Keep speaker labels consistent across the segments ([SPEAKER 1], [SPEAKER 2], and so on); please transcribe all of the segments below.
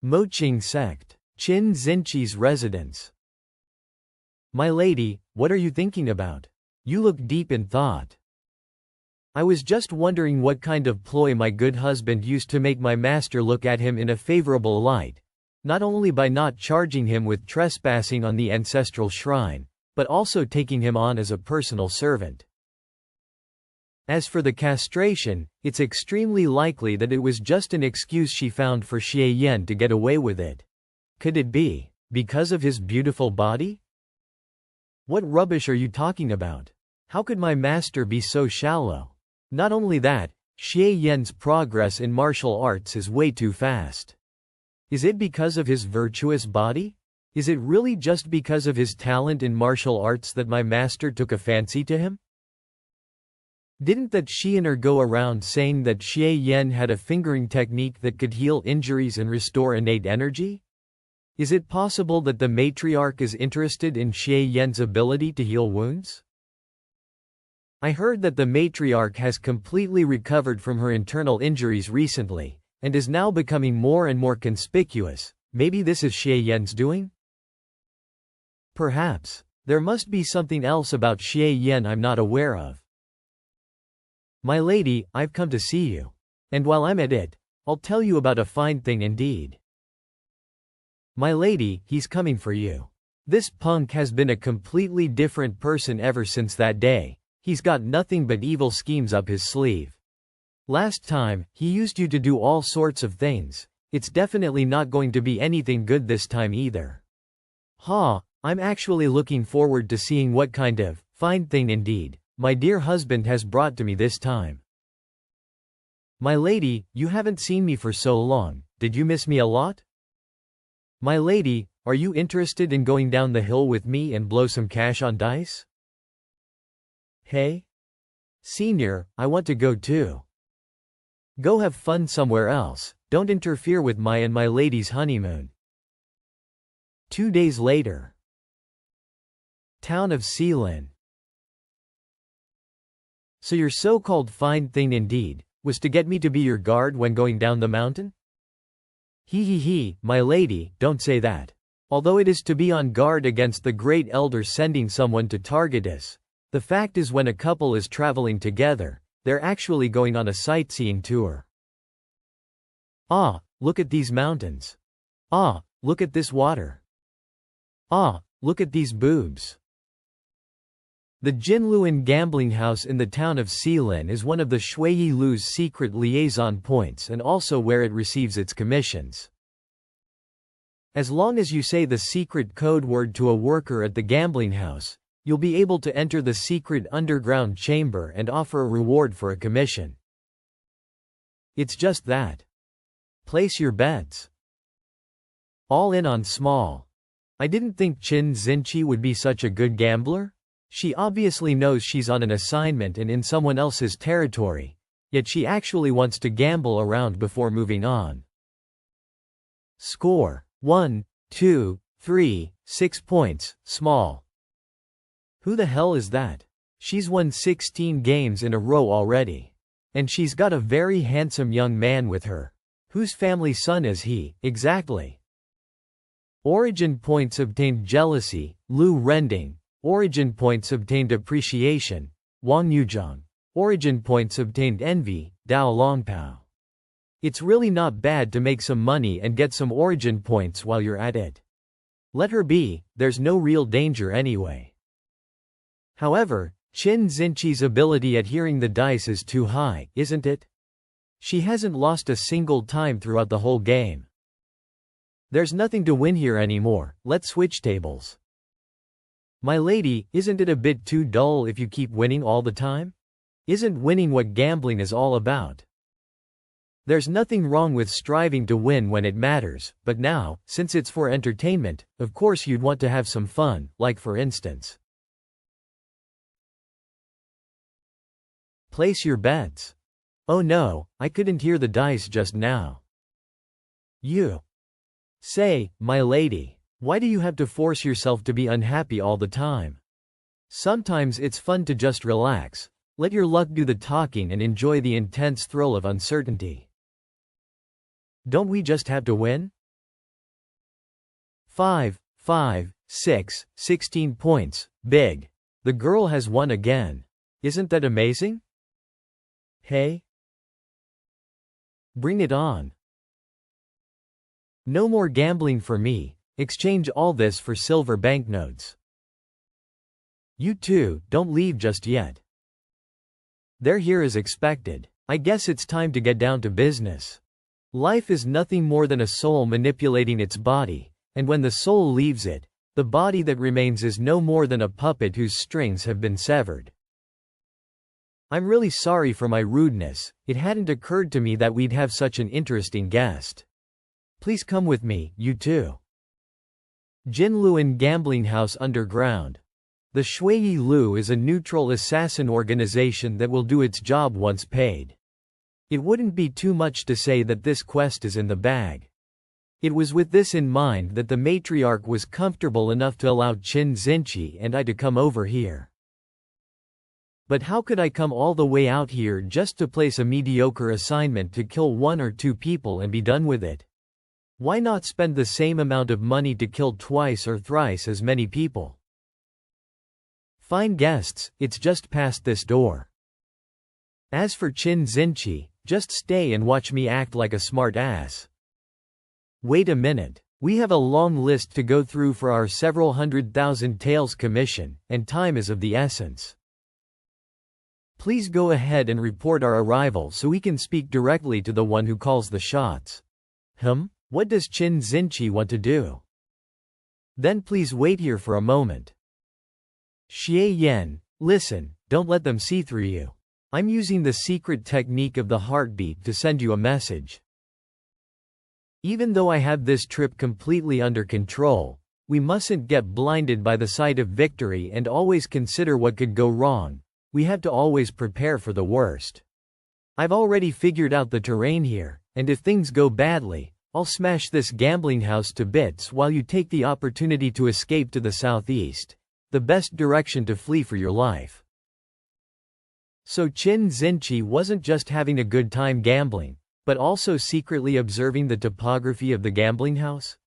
[SPEAKER 1] Moching sect. Qin Xinqi's residence. My lady, what are you thinking about? You look deep in thought. I was just wondering what kind of ploy my good husband used to make my master look at him in a favorable light, not only by not charging him with trespassing on the ancestral shrine, but also taking him on as a personal servant. As for the castration, it's extremely likely that it was just an excuse she found for Xie Yan to get away with it. Could it be because of his beautiful body? What rubbish are you talking about? How could my master be so shallow? Not only that, Xie Yan's progress in martial arts is way too fast. Is it because of his virtuous body? Is it really just because of his talent in martial arts that my master took a fancy to him? Didn't that Xianer go around saying that Xie Yan had a fingering technique that could heal injuries and restore innate energy? Is it possible that the matriarch is interested in Xie Yan's ability to heal wounds? I heard that the matriarch has completely recovered from her internal injuries recently, and is now becoming more and more conspicuous. Maybe this is Xie Yan's doing? Perhaps. There must be something else about Xie Yan I'm not aware of. My lady, I've come to see you. And while I'm at it, I'll tell you about a fine thing indeed. My lady, he's coming for you. This punk has been a completely different person ever since that day. He's got nothing but evil schemes up his sleeve. Last time, he used you to do all sorts of things. It's definitely not going to be anything good this time either. I'm actually looking forward to seeing what kind of fine thing indeed my dear husband has brought to me this time. My lady, you haven't seen me for so long. Did you miss me a lot? My lady, are you interested in going down the hill with me and blow some cash on dice? Hey? Senior, I want to go too. Go have fun somewhere else. Don't interfere with my and my lady's honeymoon. 2 days later. Town of Sealin. So your so-called fine thing indeed was to get me to be your guard when going down the mountain? He, my lady, don't say that. Although it is to be on guard against the great elder sending someone to target us, the fact is when a couple is traveling together, they're actually going on a sightseeing tour. Look at these mountains. Look at this water. Look at these boobs. The Jinluan gambling house in the town of Sealin is one of the Shui Lu's secret liaison points and also where it receives its commissions. As long as you say the secret code word to a worker at the gambling house, you'll be able to enter the secret underground chamber and offer a reward for a commission. It's just that. Place your bets. All in on small. I didn't think Qin Xinqi would be such a good gambler. She obviously knows she's on an assignment and in someone else's territory, yet she actually wants to gamble around before moving on. Score: 1, 2, 3, 6 points, small. Who the hell is that? She's won 16 games in a row already. And she's got a very handsome young man with her. Whose family son is he, exactly? Origin points obtained jealousy, Lu Rending. Origin points obtained appreciation, Wang Yuzhang. Origin points obtained envy, Dao Longpao. It's really not bad to make some money and get some origin points while you're at it. Let her be, there's no real danger anyway. However, Qin Xinqi's ability at hearing the dice is too high, isn't it? She hasn't lost a single time throughout the whole game. There's nothing to win here anymore, let's switch tables. My lady, isn't it a bit too dull if you keep winning all the time? Isn't winning what gambling is all about? There's nothing wrong with striving to win when it matters, but now, since it's for entertainment, of course you'd want to have some fun, like for instance. Place your bets. Oh no, I couldn't hear the dice just now. You. Say, my lady. Why do you have to force yourself to be unhappy all the time? Sometimes it's fun to just relax, let your luck do the talking and enjoy the intense thrill of uncertainty. Don't we just have to win? 5, 5, 6, 16 points. Big. The girl has won again. Isn't that amazing? Hey? Bring it on. No more gambling for me. Exchange all this for silver banknotes. You two, don't leave just yet. They're here as expected. I guess it's time to get down to business. Life is nothing more than a soul manipulating its body, and when the soul leaves it, the body that remains is no more than a puppet whose strings have been severed. I'm really sorry for my rudeness. It hadn't occurred to me that we'd have such an interesting guest. Please come with me, you two. Jinluan Gambling House Underground. The Shui Lu is a neutral assassin organization that will do its job once paid. It wouldn't be too much to say that this quest is in the bag. It was with this in mind that the matriarch was comfortable enough to allow Qin Xinqi and I to come over here. But how could I come all the way out here just to place a mediocre assignment to kill 1 or 2 people and be done with it? Why not spend the same amount of money to kill twice or thrice as many people? Fine guests, it's just past this door. As for Qin Xinqi, just stay and watch me act like a smart ass. Wait a minute. We have a long list to go through for our several 100,000 taels commission, and time is of the essence. Please go ahead and report our arrival so we can speak directly to the one who calls the shots. What does Qin Xinqi want to do? Then please wait here for a moment. Xie Yan, listen, don't let them see through you. I'm using the secret technique of the heartbeat to send you a message. Even though I have this trip completely under control, we mustn't get blinded by the sight of victory and always consider what could go wrong. We have to always prepare for the worst. I've already figured out the terrain here, and if things go badly, I'll smash this gambling house to bits while you take the opportunity to escape to the southeast, the best direction to flee for your life. So Qin Xinqi wasn't just having a good time gambling, but also secretly observing the topography of the gambling house?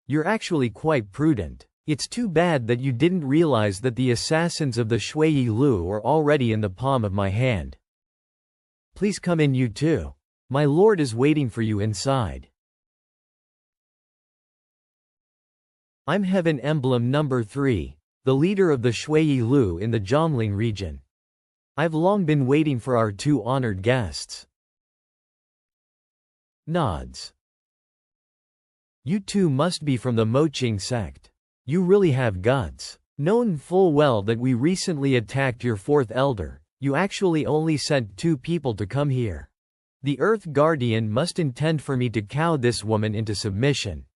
[SPEAKER 1] You're actually quite prudent. It's too bad that you didn't realize that the assassins of the Shui Lu are already in the palm of my hand. Please come in, you two. My lord is waiting for you inside. I'm Heaven Emblem number 3, the leader of the Shui Lu in the Zhongling region. I've long been waiting for our 2 honored guests. Nods. You two must be from the Moqing sect. You really have guts. Knowing full well that we recently attacked your 4th elder, you actually only sent 2 people to come here. The Earth Guardian must intend for me to cow this woman into submission.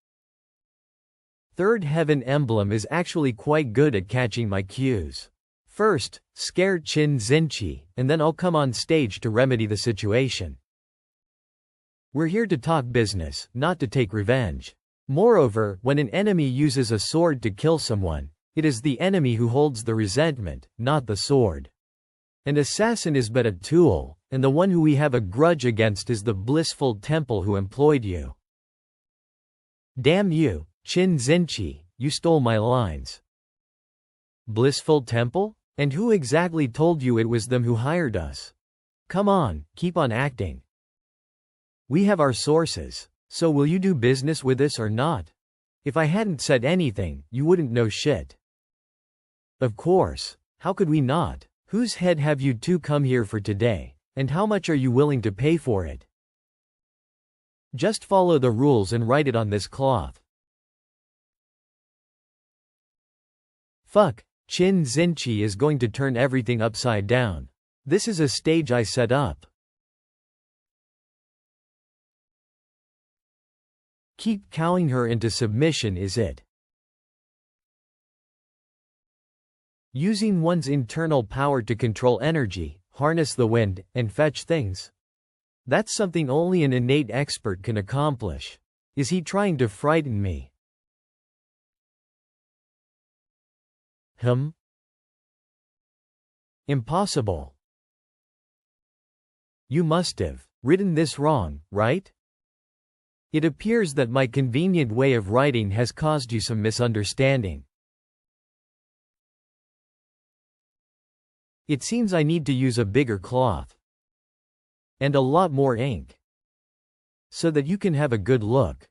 [SPEAKER 1] 3rd Heaven Emblem is actually quite good at catching my cues. First, scare Qin Xinqi, and then I'll come on stage to remedy the situation. We're here to talk business, not to take revenge. Moreover, when an enemy uses a sword to kill someone, it is the enemy who holds the resentment, not the sword. An assassin is but a tool, and the one who we have a grudge against is the blissful temple who employed you. Damn you, Qin Xinqi, you stole my lines. Blissful temple? And who exactly told you it was them who hired us? Come on, keep on acting. We have our sources. So will you do business with us or not? If I hadn't said anything, you wouldn't know shit. Of course. How could we not? Whose head have you two come here for today, and how much are you willing to pay for it? Just follow the rules and write it on this cloth. Fuck, Qin Xinqi is going to turn everything upside down. This is a stage I set up. Keep cowing her into submission is it? Using one's internal power to control energy, harness the wind, and fetch things. That's something only an innate expert can accomplish. Is he trying to frighten me? Impossible. You must have written this wrong, right? It appears that my convenient way of writing has caused you some misunderstanding. It seems I need to use a bigger cloth. And a lot more ink. So that you can have a good look.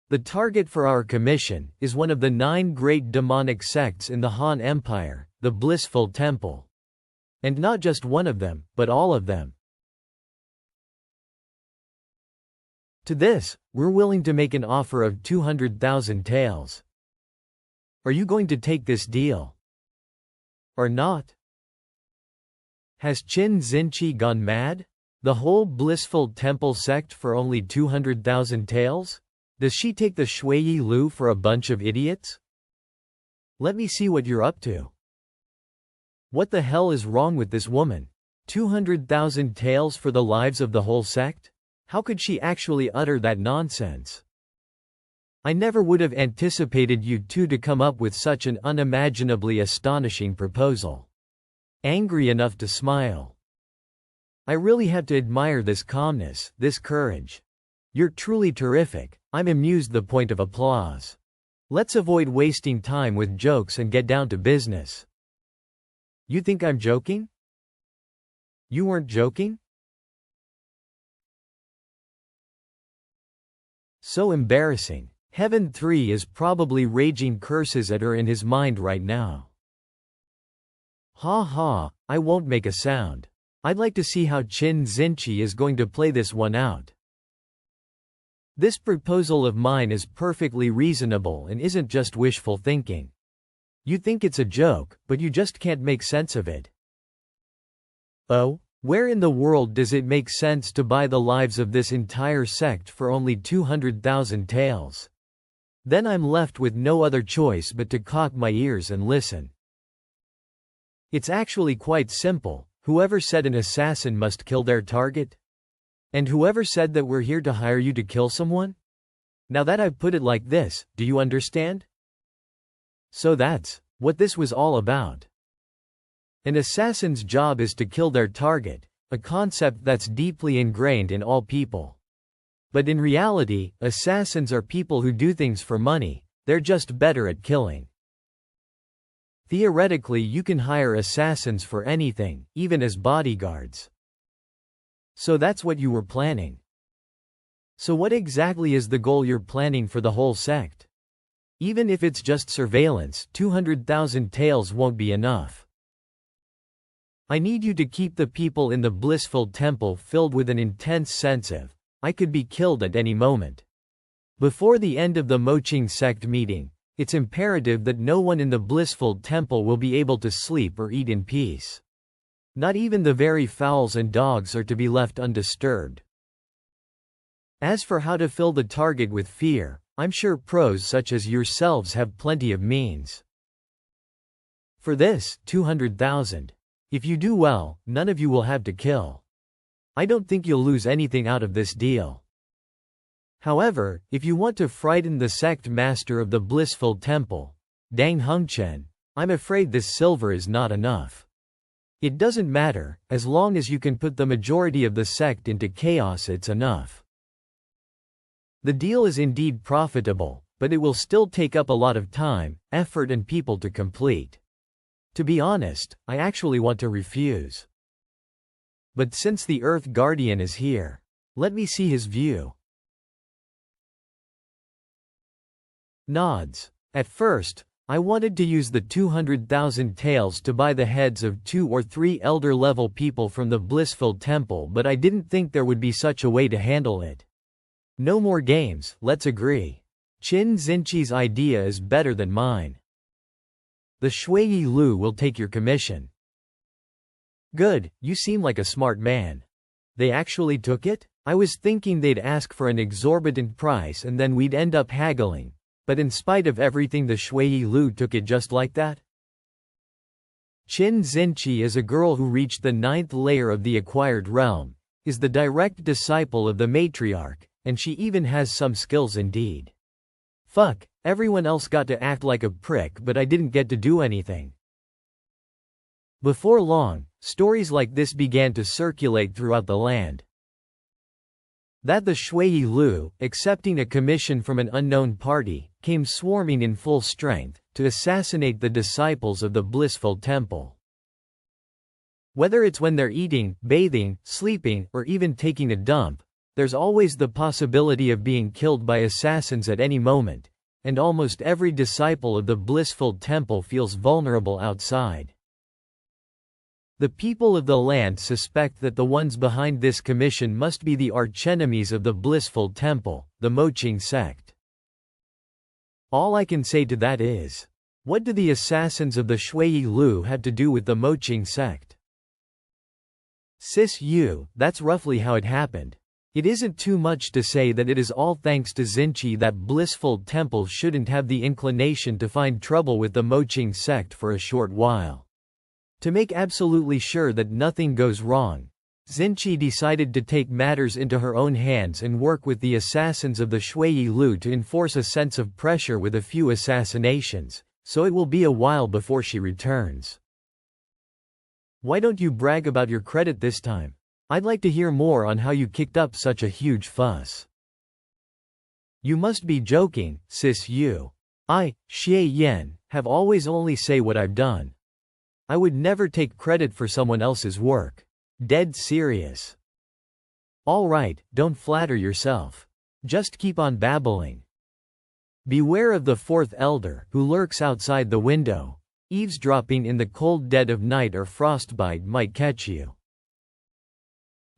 [SPEAKER 1] The target for our commission is one of the 9 great demonic sects in the Han Empire, the Blissful Temple. And not just one of them, but all of them. To this, we're willing to make an offer of 200,000 taels. Are you going to take this deal? Or not? Has Qin Xinqi gone mad? The whole Blissful Temple sect for only 200,000 taels? Does she take the Shui Lu for a bunch of idiots? Let me see what you're up to. What the hell is wrong with this woman? 200,000 taels for the lives of the whole sect? How could she actually utter that nonsense? I never would have anticipated you two to come up with such an unimaginably astonishing proposal. Angry enough to smile. I really have to admire this calmness, this courage. You're truly terrific. I'm amused. The point of applause. Let's avoid wasting time with jokes and get down to business. You think I'm joking? You weren't joking? So embarrassing. Heaven 3 is probably raging curses at her in his mind right now. Ha ha, I won't make a sound. I'd like to see how Qin Xinqi is going to play this one out. This proposal of mine is perfectly reasonable and isn't just wishful thinking. You think it's a joke, but you just can't make sense of it. Oh, where in the world does it make sense to buy the lives of this entire sect for only 200,000 taels? Then I'm left with no other choice but to cock my ears and listen. It's actually quite simple. Whoever said an assassin must kill their target? And whoever said that we're here to hire you to kill someone? Now that I've put it like this, do you understand? So that's what this was all about. An assassin's job is to kill their target, a concept that's deeply ingrained in all people. But in reality, assassins are people who do things for money, they're just better at killing. Theoretically, you can hire assassins for anything, even as bodyguards. So that's what you were planning. So what exactly is the goal you're planning for the whole sect? Even if it's just surveillance, 200,000 taels won't be enough. I need you to keep the people in the Blissful Temple filled with an intense sense of, I could be killed at any moment. Before the end of the Moqing sect meeting, it's imperative that no one in the Blissful Temple will be able to sleep or eat in peace. Not even the very fowls and dogs are to be left undisturbed. As for how to fill the target with fear, I'm sure pros such as yourselves have plenty of means. For this, 200,000. If you do well, none of you will have to kill. I don't think you'll lose anything out of this deal. However, if you want to frighten the sect master of the Blissful Temple, Dang Hengchen, I'm afraid this silver is not enough. It doesn't matter, as long as you can put the majority of the sect into chaos, it's enough. The deal is indeed profitable, but it will still take up a lot of time, effort and people to complete. To be honest, I actually want to refuse. But since the Earth Guardian is here, let me see his view. Nods. At first, I wanted to use the 200,000 taels to buy the heads of 2 or 3 elder-level people from the Blissful Temple, but I didn't think there would be such a way to handle it. No more games, let's agree. Qin Xinqi's idea is better than mine. The Shui Lu will take your commission. Good, you seem like a smart man. They actually took it? I was thinking they'd ask for an exorbitant price and then we'd end up haggling. But in spite of everything, the Shui Lu took it just like that? Qin Xinqi is a girl who reached the 9th layer of the acquired realm, is the direct disciple of the matriarch, and she even has some skills indeed. Fuck, everyone else got to act like a prick, but I didn't get to do anything. Before long, stories like this began to circulate throughout the land. That the Shui Lu, accepting a commission from an unknown party, came swarming in full strength, to assassinate the disciples of the blissful temple. Whether it's when they're eating, bathing, sleeping, or even taking a dump, there's always the possibility of being killed by assassins at any moment, and almost every disciple of the blissful temple feels vulnerable outside. The people of the land suspect that the ones behind this commission must be the archenemies of the blissful temple, the Moqing sect. All I can say to that is, what do the assassins of the Shui Lu have to do with the Moqing sect? Sis Yu, that's roughly how it happened. It isn't too much to say that it is all thanks to Xinqi that blissful temple shouldn't have the inclination to find trouble with the Moqing sect for a short while. To make absolutely sure that nothing goes wrong, Xinqi decided to take matters into her own hands and work with the assassins of the Shui Lu to enforce a sense of pressure with a few assassinations, so it will be a while before she returns. Why don't you brag about your credit this time? I'd like to hear more on how you kicked up such a huge fuss. You must be joking, sis Yu. I, Xie Yan, have always only say what I've done. I would never take credit for someone else's work. Dead serious. All right, don't flatter yourself. Just keep on babbling. Beware of the fourth elder, who lurks outside the window. Eavesdropping in the cold dead of night or frostbite might catch you.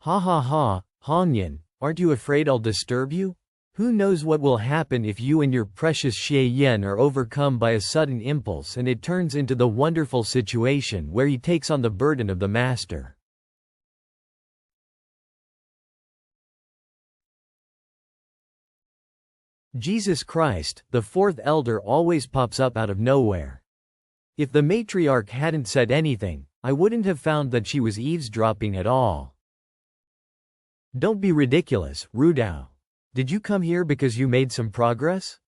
[SPEAKER 1] Ha ha ha, Hongyan, aren't you afraid I'll disturb you? Who knows what will happen if you and your precious Xie Yan are overcome by a sudden impulse and it turns into the wonderful situation where he takes on the burden of the master. Jesus Christ, the fourth elder always pops up out of nowhere. If the matriarch hadn't said anything, I wouldn't have found that she was eavesdropping at all. Don't be ridiculous, Rudao. Did you come here because you made some progress?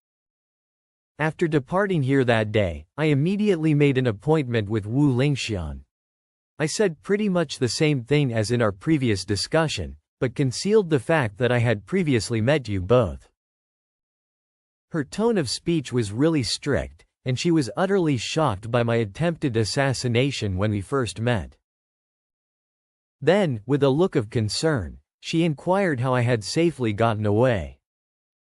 [SPEAKER 1] After departing here that day, I immediately made an appointment with Wu Lingxian. I said pretty much the same thing as in our previous discussion, but concealed the fact that I had previously met you both. Her tone of speech was really strict, and she was utterly shocked by my attempted assassination when we first met. Then, with a look of concern, she inquired how I had safely gotten away.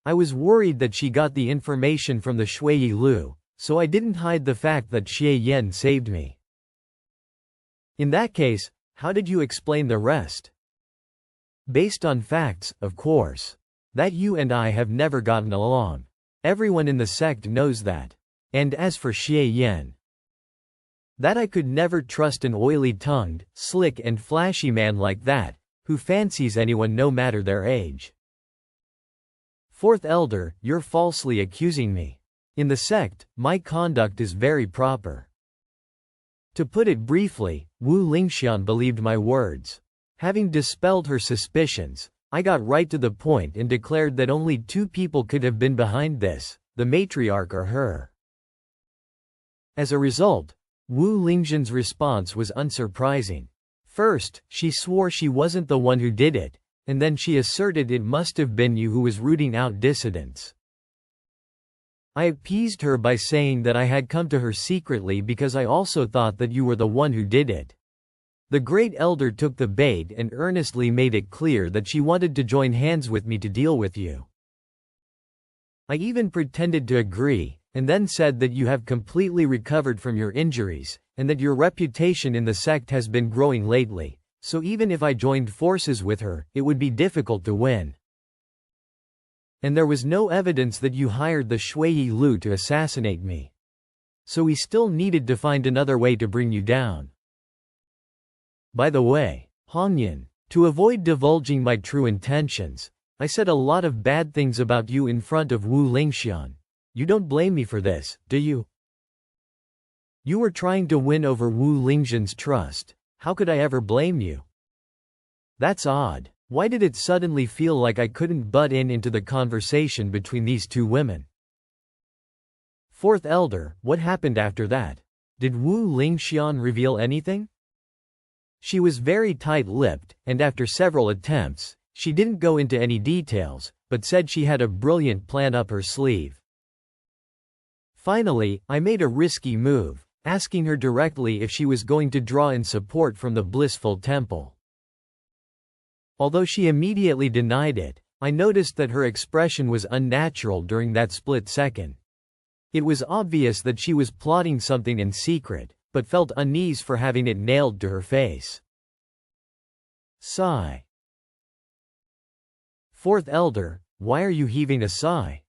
[SPEAKER 1] I was worried that she got the information from the Shui Lu, so I didn't hide the fact that Xie Yan saved me. In that case, how did you explain the rest? Based on facts, of course. That you and I have never gotten along. Everyone in the sect knows that. And as for Xie Yan, that I could never trust an oily-tongued, slick and flashy man like that, who fancies anyone no matter their age. Fourth elder, you're falsely accusing me. In the sect, my conduct is very proper. To put it briefly, Wu Lingxian believed my words. Having dispelled her suspicions, I got right to the point and declared that only two people could have been behind this, the matriarch or her. As a result, Wu Lingxian's response was unsurprising. First, she swore she wasn't the one who did it, and then she asserted it must have been you who was rooting out dissidents. I appeased her by saying that I had come to her secretly because I also thought that you were the one who did it. The great elder took the bait and earnestly made it clear that she wanted to join hands with me to deal with you. I even pretended to agree, and then said that you have completely recovered from your injuries, and that your reputation in the sect has been growing lately, so even if I joined forces with her, it would be difficult to win. And there was no evidence that you hired the Shui Lu to assassinate me. So we still needed to find another way to bring you down. By the way, Hongyan, to avoid divulging my true intentions, I said a lot of bad things about you in front of Wu Lingxian. You don't blame me for this, do you? You were trying to win over Wu Lingxian's trust. How could I ever blame you? That's odd. Why did it suddenly feel like I couldn't butt into the conversation between these two women? Fourth elder, what happened after that? Did Wu Lingxian reveal anything? She was very tight-lipped, and after several attempts, She didn't go into any details, but said she had a brilliant plan up her sleeve. Finally, I made a risky move, asking her directly if she was going to draw in support from the blissful temple. Although she immediately denied it, I noticed that her expression was unnatural during that split second. It was obvious that she was plotting something in secret, but felt unease for having it nailed to her face. Sigh. Fourth Elder, why are you heaving a sigh?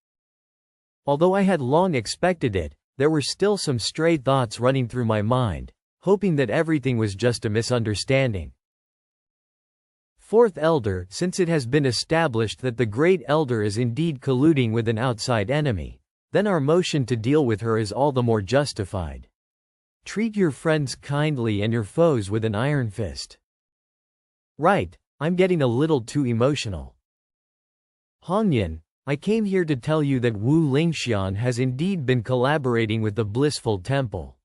[SPEAKER 1] Although I had long expected it, there were still some stray thoughts running through my mind, hoping that everything was just a misunderstanding. Fourth Elder, since it has been established that the Great Elder is indeed colluding with an outside enemy, then our motion to deal with her is all the more justified. Treat your friends kindly and your foes with an iron fist. Right, I'm getting a little too emotional. Hongyan, I came here to tell you that Wu Lingxian has indeed been collaborating with the Blissful Temple.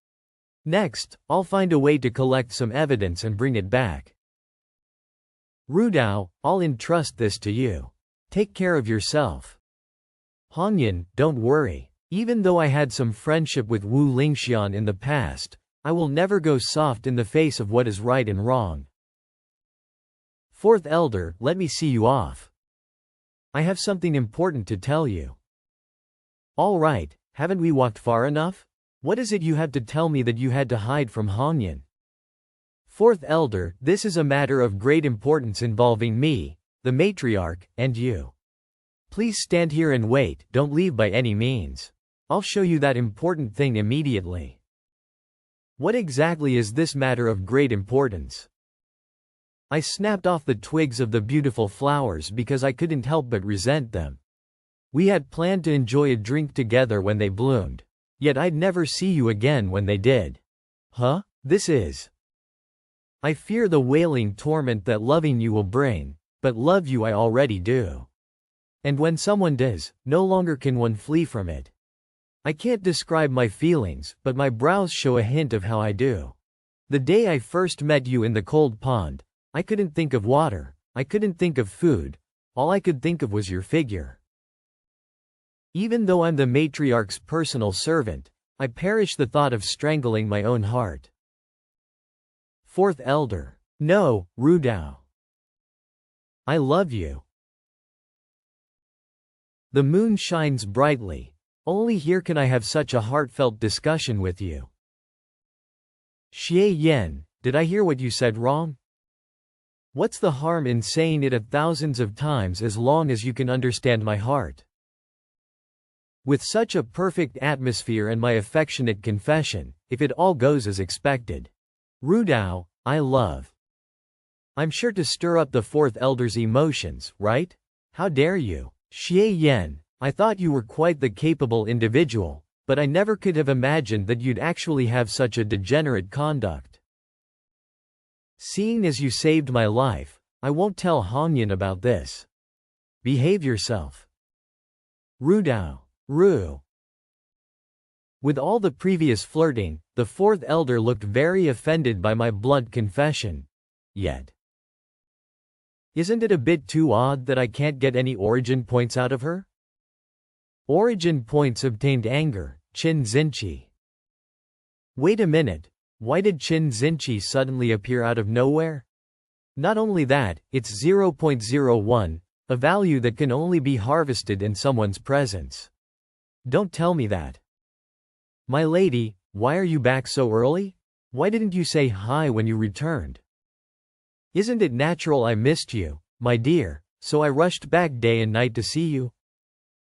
[SPEAKER 1] Next, I'll find a way to collect some evidence and bring it back. Rudao, I'll entrust this to you. Take care of yourself. Hongyan, don't worry. Even though I had some friendship with Wu Lingxian in the past, I will never go soft in the face of what is right and wrong. Fourth Elder, let me see you off. I have something important to tell you. All right, haven't we walked far enough? What is it you have to tell me that you had to hide from Hongyan? Fourth Elder, this is a matter of great importance involving me, the matriarch, and you. Please stand here and wait, don't leave by any means. I'll show you that important thing immediately. What exactly is this matter of great importance? I snapped off the twigs of the beautiful flowers because I couldn't help but resent them. We had planned to enjoy a drink together when they bloomed. Yet I'd never see you again when they did. Huh? This is. I fear the wailing torment that loving you will bring, but love you I already do. And when someone does, no longer can one flee from it. I can't describe my feelings, but my brows show a hint of how I do. The day I first met you in the cold pond, I couldn't think of water, I couldn't think of food, all I could think of was your figure. Even though I'm the matriarch's personal servant, I perish the thought of strangling my own heart. Fourth Elder. No, Rudao. I love you. The moon shines brightly. Only here can I have such a heartfelt discussion with you. Xie Yen, did I hear what you said wrong? What's the harm in saying it thousands of times as long as you can understand my heart? With such a perfect atmosphere and my affectionate confession, if it all goes as expected. Rudao, I love. I'm sure to stir up the Fourth Elder's emotions, right? How dare you? Xie Yen, I thought you were quite the capable individual, but I never could have imagined that you'd actually have such a degenerate conduct. Seeing as you saved my life, I won't tell Hongyan about this. Behave yourself. Rudao. Ru. With all the previous flirting, the Fourth Elder looked very offended by my blunt confession. Yet. Isn't it a bit too odd that I can't get any origin points out of her? Origin points obtained anger, Qin Xinqi. Wait a minute. Why did Qin Xinqi suddenly appear out of nowhere? Not only that, it's 0.01, a value that can only be harvested in someone's presence. Don't tell me that. My lady, why are you back so early? Why didn't you say hi when you returned? Isn't it natural I missed you, my dear, so I rushed back day and night to see you?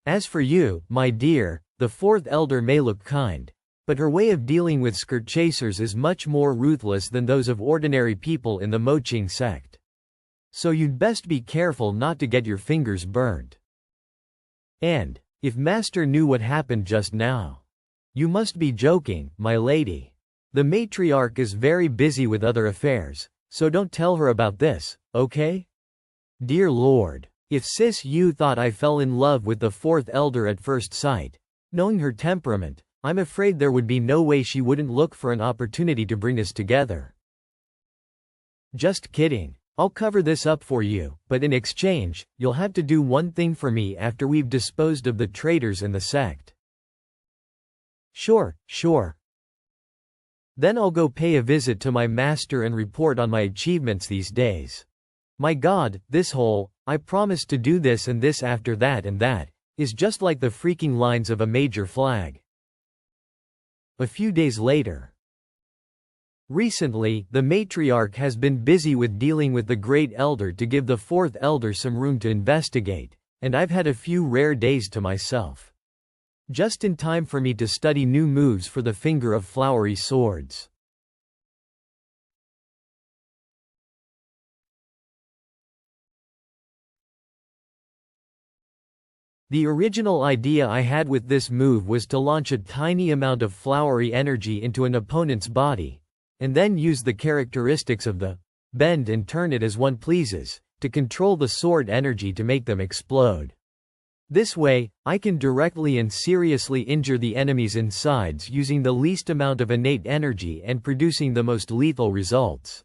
[SPEAKER 1] As for you, my dear, the Fourth Elder may look kind, but her way of dealing with skirt chasers is much more ruthless than those of ordinary people in the Moqing sect. So you'd best be careful not to get your fingers burned. And, if Master knew what happened just now. You must be joking, my lady. The matriarch is very busy with other affairs, so don't tell her about this, okay? Dear Lord, if Sis Yu thought I fell in love with the Fourth Elder at first sight, knowing her temperament, I'm afraid there would be no way she wouldn't look for an opportunity to bring us together. Just kidding. I'll cover this up for you, but in exchange, you'll have to do one thing for me after we've disposed of the traitors in the sect. Sure. Then I'll go pay a visit to my master and report on my achievements these days. My God, this whole, I promised to do this and this after that and that, is just like the freaking lines of a major flag. A few days later. Recently, the matriarch has been busy with dealing with the great elder to give the fourth elder some room to investigate, and I've had a few rare days to myself. Just in time for me to study new moves for the finger of flowery swords. The original idea I had with this move was to launch a tiny amount of flowery energy into an opponent's body, and then use the characteristics of the bend and turn it as one pleases, to control the sword energy to make them explode. This way, I can directly and seriously injure the enemy's insides using the least amount of innate energy and producing the most lethal results.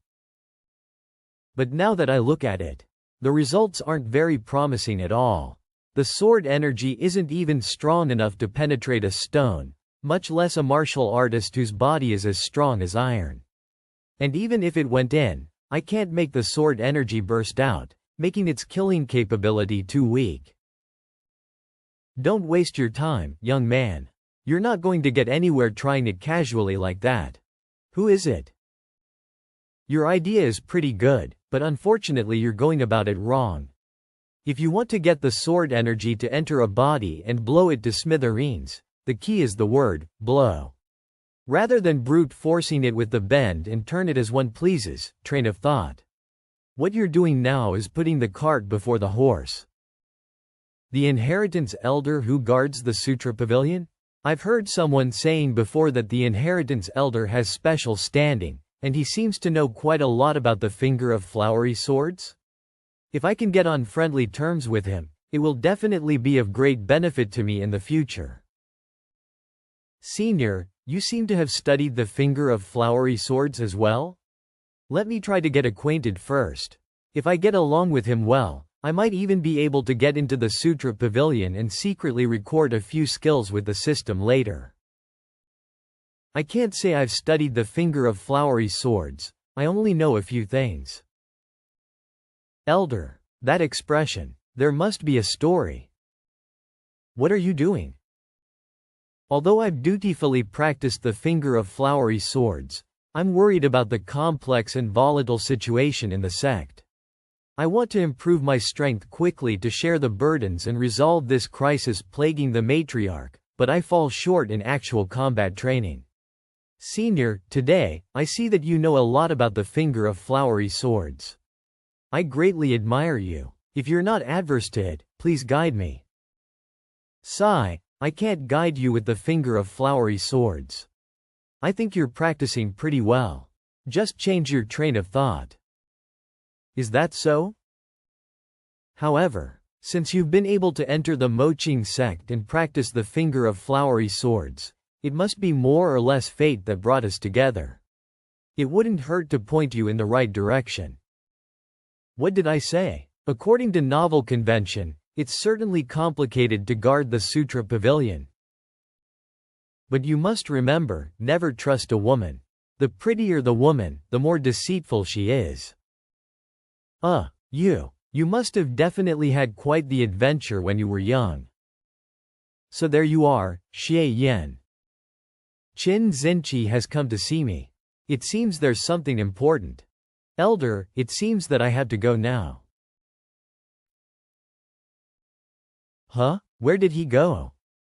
[SPEAKER 1] But now that I look at it, the results aren't very promising at all. The sword energy isn't even strong enough to penetrate a stone, much less a martial artist whose body is as strong as iron. And even if it went in, I can't make the sword energy burst out, making its killing capability too weak. Don't waste your time, young man. You're not going to get anywhere trying it casually like that. Who is it? Your idea is pretty good, but unfortunately you're going about it wrong. If you want to get the sword energy to enter a body and blow it to smithereens, the key is the word, blow. Rather than brute forcing it with the bend and turn it as one pleases, train of thought. What you're doing now is putting the cart before the horse. The inheritance elder who guards the Sutra Pavilion? I've heard someone saying before that the inheritance elder has special standing, and he seems to know quite a lot about the finger of flowery swords? If I can get on friendly terms with him, it will definitely be of great benefit to me in the future. Senior, you seem to have studied the finger of flowery swords as well? Let me try to get acquainted first. If I get along with him well, I might even be able to get into the Sutra Pavilion and secretly record a few skills with the system later. I can't say I've studied the finger of flowery swords, I only know a few things. Elder, that expression, there must be a story. What are you doing? Although I've dutifully practiced the finger of flowery swords, I'm worried about the complex and volatile situation in the sect. I want to improve my strength quickly to share the burdens and resolve this crisis plaguing the matriarch, but I fall short in actual combat training. Senior, today, I see that you know a lot about the finger of flowery swords. I greatly admire you. If you're not adverse to it, please guide me. Sigh, I can't guide you with the finger of flowery swords. I think you're practicing pretty well. Just change your train of thought. Is that so? However, since you've been able to enter the Moqing sect and practice the finger of flowery swords, it must be more or less fate that brought us together. It wouldn't hurt to point you in the right direction. What did I say? According to novel convention, it's certainly complicated to guard the Sutra Pavilion. But you must remember, never trust a woman. The prettier the woman, the more deceitful she is. You must have definitely had quite the adventure when you were young. So there you are, Xie Yan. Qin Zenqi has come to see me. It seems there's something important. Elder, it seems that I have to go now. Huh? Where did he go?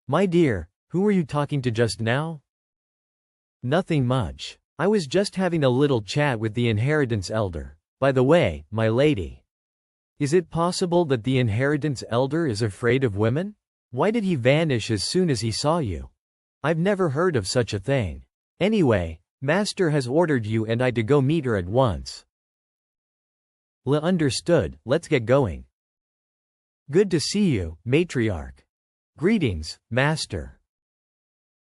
[SPEAKER 1] My dear, who were you talking to just now? Nothing much. I was just having a little chat with the inheritance elder. By the way, my lady. Is it possible that the inheritance elder is afraid of women? Why did he vanish as soon as he saw you? I've never heard of such a thing. Anyway, Master has ordered you and I to go meet her at once. Understood, let's get going. Good to see you, matriarch. Greetings, Master.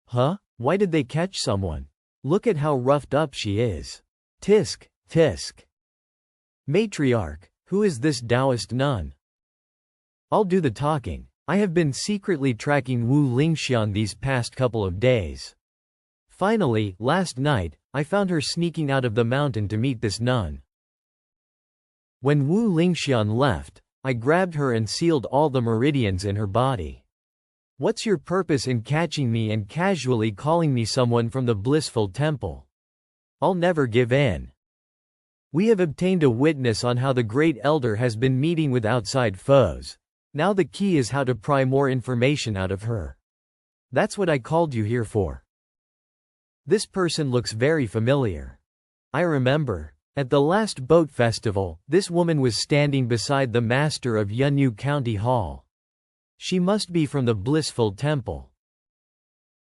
[SPEAKER 1] Huh? Why did they catch someone? Look at how roughed up she is. Tisk, tisk. Matriarch, who is this Taoist nun? I'll do the talking. I have been secretly tracking Wu Lingxian these past couple of days. Finally, last night, I found her sneaking out of the mountain to meet this nun. When Wu Lingxian left, I grabbed her and sealed all the meridians in her body. What's your purpose in catching me and casually calling me someone from the blissful temple? I'll never give in. We have obtained a witness on how the Great Elder has been meeting with outside foes. Now the key is how to pry more information out of her. That's what I called you here for. This person looks very familiar. I remember. At the last boat festival, this woman was standing beside the master of Yunyu County Hall. She must be from the blissful temple.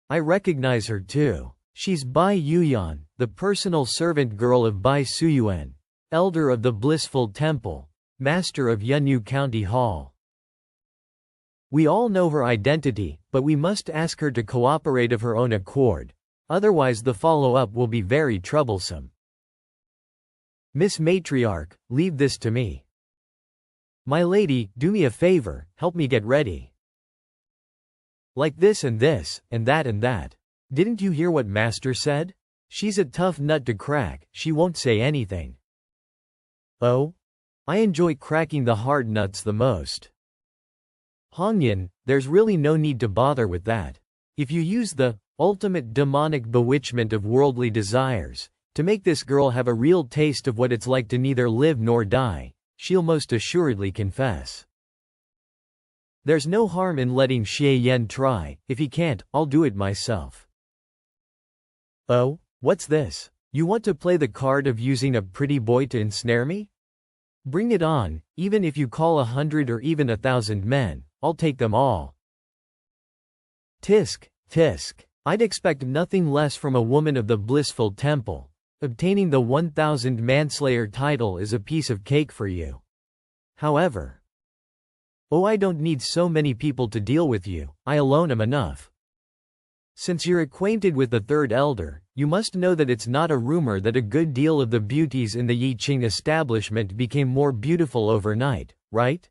[SPEAKER 1] I recognize her too. She's Bai Yuyan, the personal servant girl of Bai Suyuan, elder of the blissful temple, master of Yunyu County Hall. We all know her identity, but we must ask her to cooperate of her own accord. Otherwise the follow-up will be very troublesome. Miss Matriarch, leave this to me. My lady, do me a favor, help me get ready. Like this and this, and that and that. Didn't you hear what Master said? She's a tough nut to crack, she won't say anything. Oh? I enjoy cracking the hard nuts the most. Hongyan, there's really no need to bother with that. If you use the ultimate demonic bewitchment of worldly desires to make this girl have a real taste of what it's like to neither live nor die, she'll most assuredly confess. There's no harm in letting Xie Yan try. If he can't, I'll do it myself. Oh, what's this? You want to play the card of using a pretty boy to ensnare me? Bring it on, even if you call 100 or even 1,000 men, I'll take them all. Tisk, tisk. I'd expect nothing less from a woman of the blissful temple. Obtaining the 1,000 manslayer title is a piece of cake for you. However, oh, I don't need so many people to deal with you, I alone am enough. Since you're acquainted with the third elder, you must know that it's not a rumor that a good deal of the beauties in the Yi Qing establishment became more beautiful overnight, right?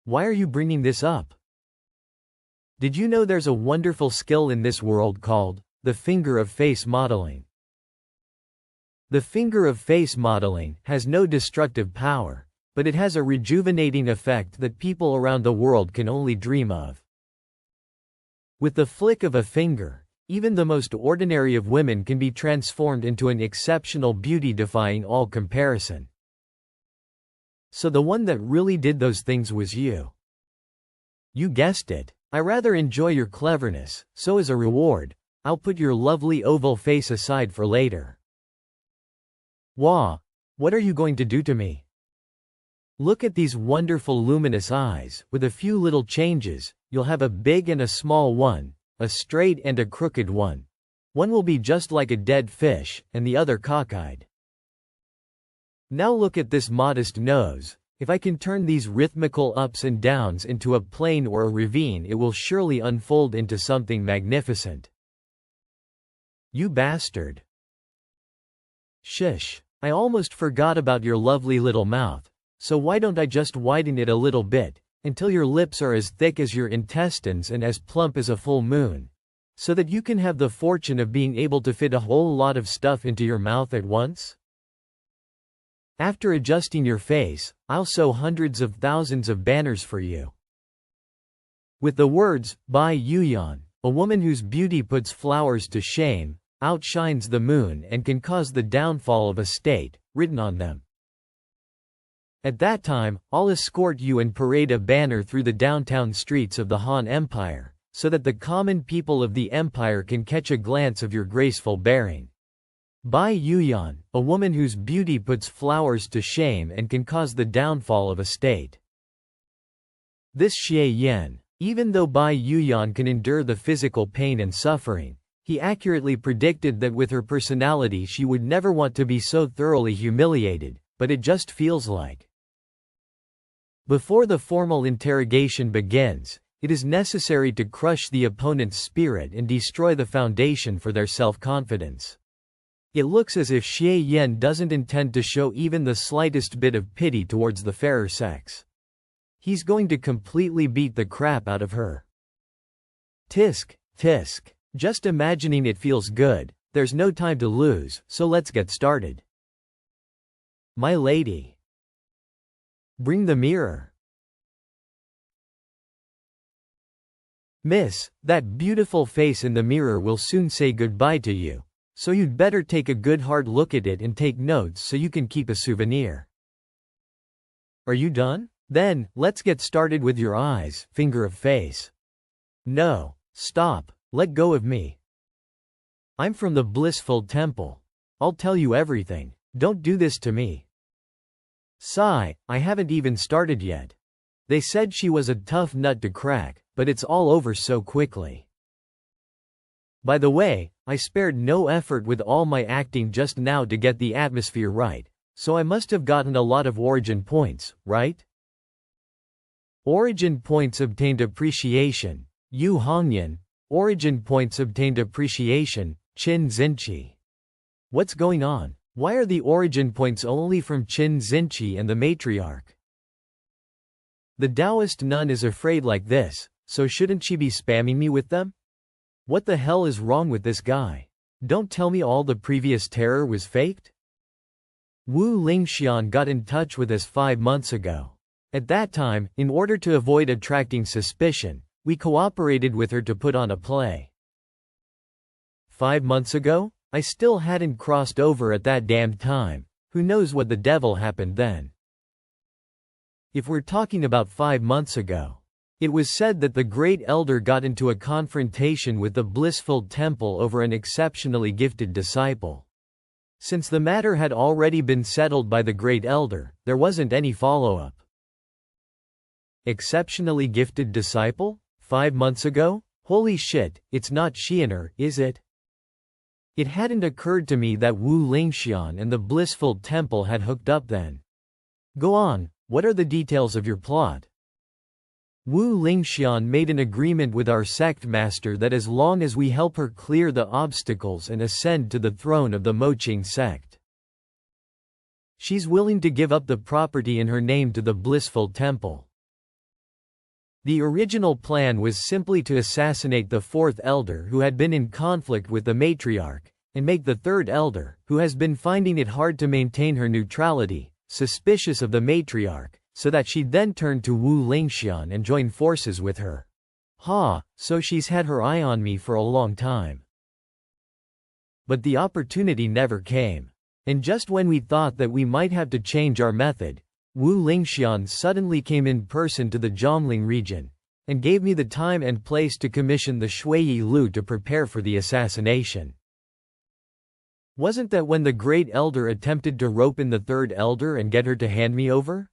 [SPEAKER 1] Why are you bringing this up? Did you know there's a wonderful skill in this world called the finger of face modeling? The finger of face modeling has no destructive power, but it has a rejuvenating effect that people around the world can only dream of. With the flick of a finger, even the most ordinary of women can be transformed into an exceptional beauty defying all comparison. So the one that really did those things was you. You guessed it. I rather enjoy your cleverness, so as a reward, I'll put your lovely oval face aside for later. Wah! What are you going to do to me? Look at these wonderful luminous eyes. With a few little changes, you'll have a big and a small one, a straight and a crooked one. One will be just like a dead fish, and the other cockeyed. Now look at this modest nose. If I can turn these rhythmical ups and downs into a plain or a ravine, it will surely unfold into something magnificent. You bastard. Shish. I almost forgot about your lovely little mouth, so why don't I just widen it a little bit, until your lips are as thick as your intestines and as plump as a full moon, so that you can have the fortune of being able to fit a whole lot of stuff into your mouth at once? After adjusting your face, I'll sew hundreds of thousands of banners for you. With the words, Bai Yuyan, a woman whose beauty puts flowers to shame, outshines the moon and can cause the downfall of a state, written on them. At that time, I'll escort you and parade a banner through the downtown streets of the Han Empire, so that the common people of the empire can catch a glance of your graceful bearing. Bai Yuyan, a woman whose beauty puts flowers to shame and can cause the downfall of a state. This Xie Yan, even though Bai Yuyan can endure the physical pain and suffering, he accurately predicted that with her personality she would never want to be so thoroughly humiliated, but it just feels like. Before the formal interrogation begins, it is necessary to crush the opponent's spirit and destroy the foundation for their self-confidence. It looks as if Xie Yan doesn't intend to show even the slightest bit of pity towards the fairer sex. He's going to completely beat the crap out of her. Tisk, tisk. Just imagining it feels good. There's no time to lose, so let's get started. My lady. Bring the mirror. Miss, that beautiful face in the mirror will soon say goodbye to you, so you'd better take a good hard look at it and take notes so you can keep a souvenir. Are you done? Then, let's get started with your eyes, finger of face. No, stop, let go of me. I'm from the blissful temple. I'll tell you everything. Don't do this to me. Sigh, I haven't even started yet. They said she was a tough nut to crack, but it's all over so quickly. By the way, I spared no effort with all my acting just now to get the atmosphere right, so I must have gotten a lot of origin points, right? Origin points obtained appreciation, Yu Hongyan. Origin points obtained appreciation, Qin Xinqi. What's going on? Why are the origin points only from Qin Xinqi and the matriarch? The Taoist nun is afraid like this, so shouldn't she be spamming me with them? What the hell is wrong with this guy? Don't tell me all the previous terror was faked? Wu Lingxian got in touch with us 5 months ago. At that time, in order to avoid attracting suspicion, we cooperated with her to put on a play. 5 months ago? I still hadn't crossed over at that damned time. Who knows what the devil happened then? If we're talking about 5 months ago, it was said that the great elder got into a confrontation with the blissful temple over an exceptionally gifted disciple. Since the matter had already been settled by the great elder, there wasn't any follow-up. Exceptionally gifted disciple? 5 months ago? Holy shit, it's not Xianer, is it? It hadn't occurred to me that Wu Lingxian and the blissful temple had hooked up then. Go on, what are the details of your plot? Wu Lingxian made an agreement with our sect master that as long as we help her clear the obstacles and ascend to the throne of the Moqing sect, she's willing to give up the property in her name to the blissful temple. The original plan was simply to assassinate the fourth elder who had been in conflict with the matriarch, and make the third elder, who has been finding it hard to maintain her neutrality, suspicious of the matriarch, so that she'd then turn to Wu Lingxian and join forces with her. So she's had her eye on me for a long time. But the opportunity never came. And just when we thought that we might have to change our method, Wu Lingxian suddenly came in person to the Zhongling region, and gave me the time and place to commission the Shuiyi Lu to prepare for the assassination. Wasn't that when the great elder attempted to rope in the third elder and get her to hand me over?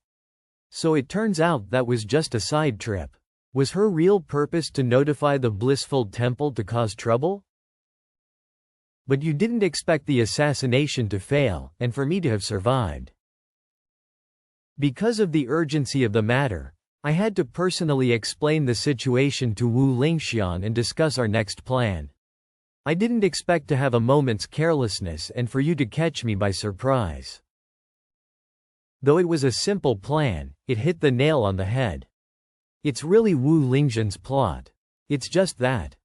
[SPEAKER 1] So it turns out that was just a side trip. Was her real purpose to notify the blissful temple to cause trouble? But you didn't expect the assassination to fail, and for me to have survived. Because of the urgency of the matter, I had to personally explain the situation to Wu Lingxian and discuss our next plan. I didn't expect to have a moment's carelessness and for you to catch me by surprise. Though it was a simple plan, it hit the nail on the head. It's really Wu Lingxian's plot. It's just that.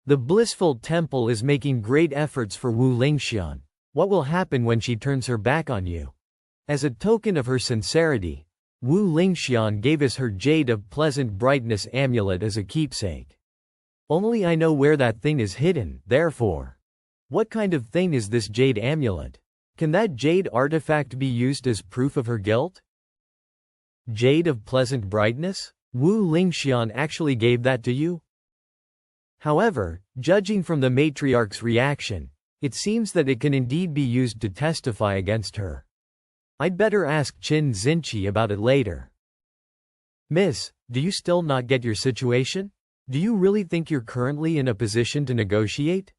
[SPEAKER 1] The blissful temple is making great efforts for Wu Lingxian. What will happen when she turns her back on you? As a token of her sincerity, Wu Lingxian gave us her jade of pleasant brightness amulet as a keepsake. Only I know where that thing is hidden, therefore. What kind of thing is this jade amulet? Can that jade artifact be used as proof of her guilt? Jade of pleasant brightness? Wu Lingxian actually gave that to you? However, judging from the matriarch's reaction, it seems that it can indeed be used to testify against her. I'd better ask Qin Xinqi about it later. Miss, do you still not get your situation? Do you really think you're currently in a position to negotiate?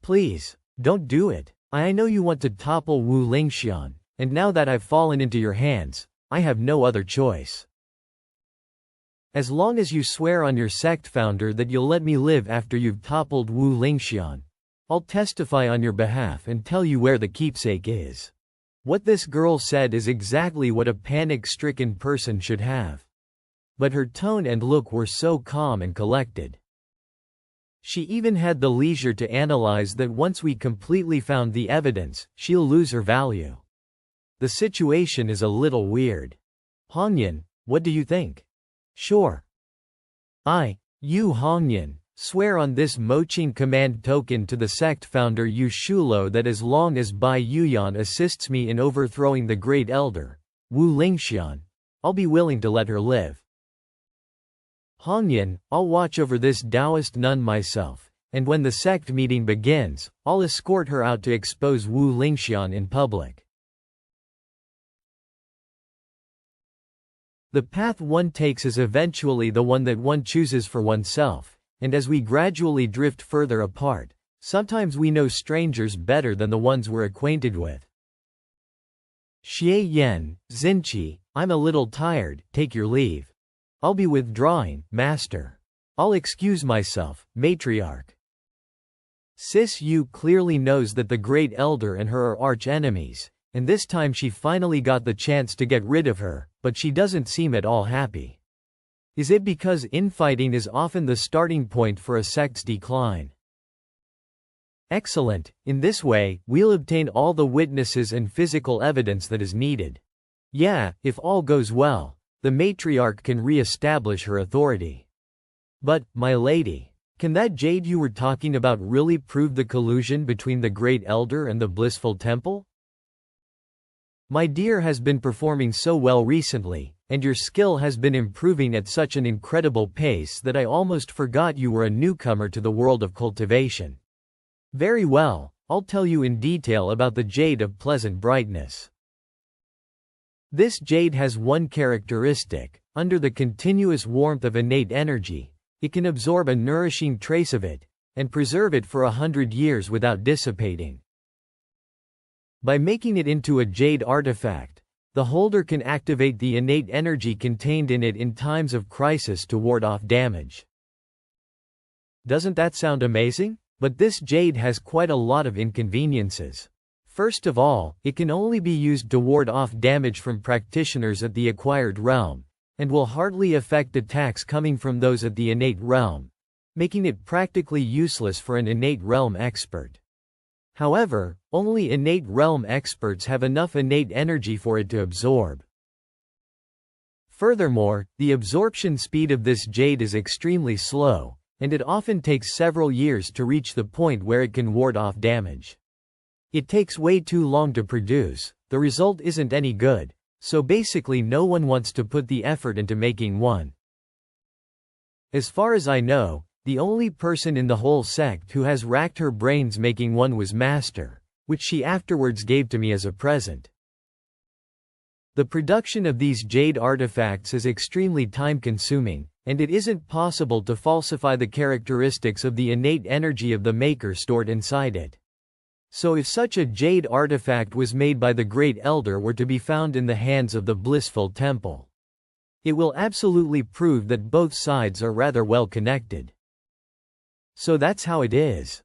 [SPEAKER 1] Please, don't do it. I know you want to topple Wu Lingxian, and now that I've fallen into your hands, I have no other choice. As long as you swear on your sect founder that you'll let me live after you've toppled Wu Lingxian, I'll testify on your behalf and tell you where the keepsake is." What this girl said is exactly what a panic-stricken person should have. But her tone and look were so calm and collected. She even had the leisure to analyze that once we completely found the evidence, she'll lose her value. The situation is a little weird. Hongyan, what do you think? Sure. You Hongyan, swear on this Moqing command token to the sect founder Yu Shulo that as long as Bai Yuyan assists me in overthrowing the Great Elder, Wu Lingxian, I'll be willing to let her live. Hongyan, I'll watch over this Taoist nun myself, and when the sect meeting begins, I'll escort her out to expose Wu Lingxian in public. The path one takes is eventually the one that one chooses for oneself, and as we gradually drift further apart, sometimes we know strangers better than the ones we're acquainted with. Xie Yan, Xinqi, I'm a little tired, take your leave. I'll be withdrawing, master. I'll excuse myself, matriarch. Sis Yu clearly knows that the Great Elder and her are arch-enemies, and this time she finally got the chance to get rid of her, but she doesn't seem at all happy. Is it because infighting is often the starting point for a sect's decline? Excellent, in this way, we'll obtain all the witnesses and physical evidence that is needed. Yeah, if all goes well, the matriarch can re-establish her authority. But, my lady, can that jade you were talking about really prove the collusion between the Great Elder and the Blissful Temple? My dear has been performing so well recently, and your skill has been improving at such an incredible pace that I almost forgot you were a newcomer to the world of cultivation. Very well, I'll tell you in detail about the jade of pleasant brightness. This jade has one characteristic: under the continuous warmth of innate energy, it can absorb a nourishing trace of it, and preserve it for 100 years without dissipating. By making it into a jade artifact, the holder can activate the innate energy contained in it in times of crisis to ward off damage. Doesn't that sound amazing? But this jade has quite a lot of inconveniences. First of all, it can only be used to ward off damage from practitioners at the acquired realm, and will hardly affect attacks coming from those at the innate realm, making it practically useless for an innate realm expert. However, only innate realm experts have enough innate energy for it to absorb. Furthermore, the absorption speed of this jade is extremely slow, and it often takes several years to reach the point where it can ward off damage. It takes way too long to produce, the result isn't any good, so basically no one wants to put the effort into making one. As far as I know, the only person in the whole sect who has racked her brains making one was Master, which she afterwards gave to me as a present. The production of these jade artifacts is extremely time-consuming, and it isn't possible to falsify the characteristics of the innate energy of the maker stored inside it. So if such a jade artifact was made by the Great Elder were to be found in the hands of the Blissful Temple, it will absolutely prove that both sides are rather well connected. So that's how it is.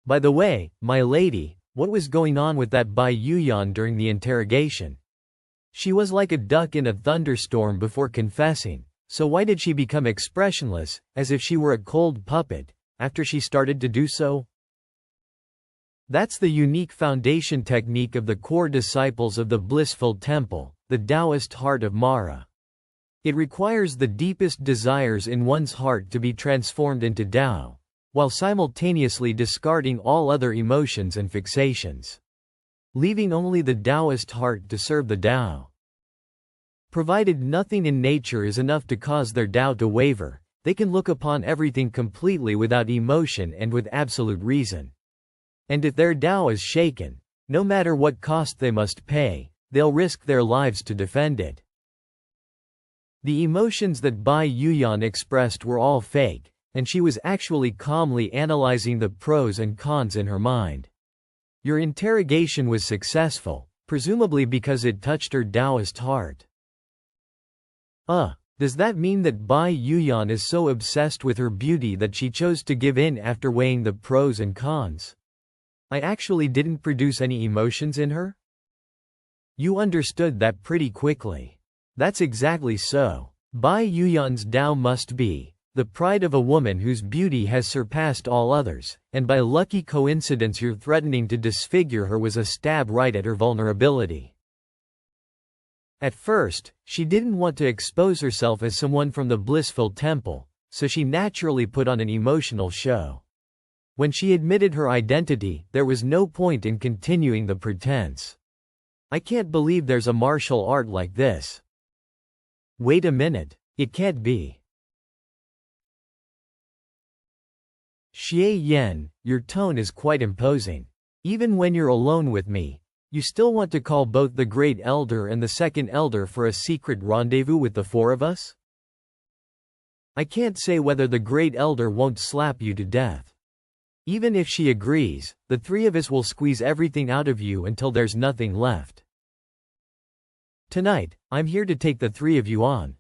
[SPEAKER 1] By the way, my lady, what was going on with that Bai Yuyan during the interrogation? She was like a duck in a thunderstorm before confessing, so why did she become expressionless, as if she were a cold puppet, after she started to do so? That's the unique foundation technique of the core disciples of the Blissful Temple, the Taoist heart of Mara. It requires the deepest desires in one's heart to be transformed into Tao, while simultaneously discarding all other emotions and fixations, leaving only the Taoist heart to serve the Tao. Provided nothing in nature is enough to cause their Tao to waver, they can look upon everything completely without emotion and with absolute reason. And if their Tao is shaken, no matter what cost they must pay, they'll risk their lives to defend it. The emotions that Bai Yuyan expressed were all fake, and she was actually calmly analyzing the pros and cons in her mind. Your interrogation was successful, presumably because it touched her Taoist heart. Does that mean that Bai Yuyan is so obsessed with her beauty that she chose to give in after weighing the pros and cons? I actually didn't produce any emotions in her? You understood that pretty quickly. That's exactly so. Bai Yuyan's Tao must be the pride of a woman whose beauty has surpassed all others, and by lucky coincidence your threatening to disfigure her was a stab right at her vulnerability. At first, she didn't want to expose herself as someone from the blissful temple, so she naturally put on an emotional show. When she admitted her identity, there was no point in continuing the pretense. I can't believe there's a martial art like this. Wait a minute, it can't be. Xie Yan, your tone is quite imposing. Even when you're alone with me, you still want to call both the Great Elder and the Second Elder for a secret rendezvous with the four of us? I can't say whether the Great Elder won't slap you to death. Even if she agrees, the three of us will squeeze everything out of you until there's nothing left. Tonight, I'm here to take the three of you on.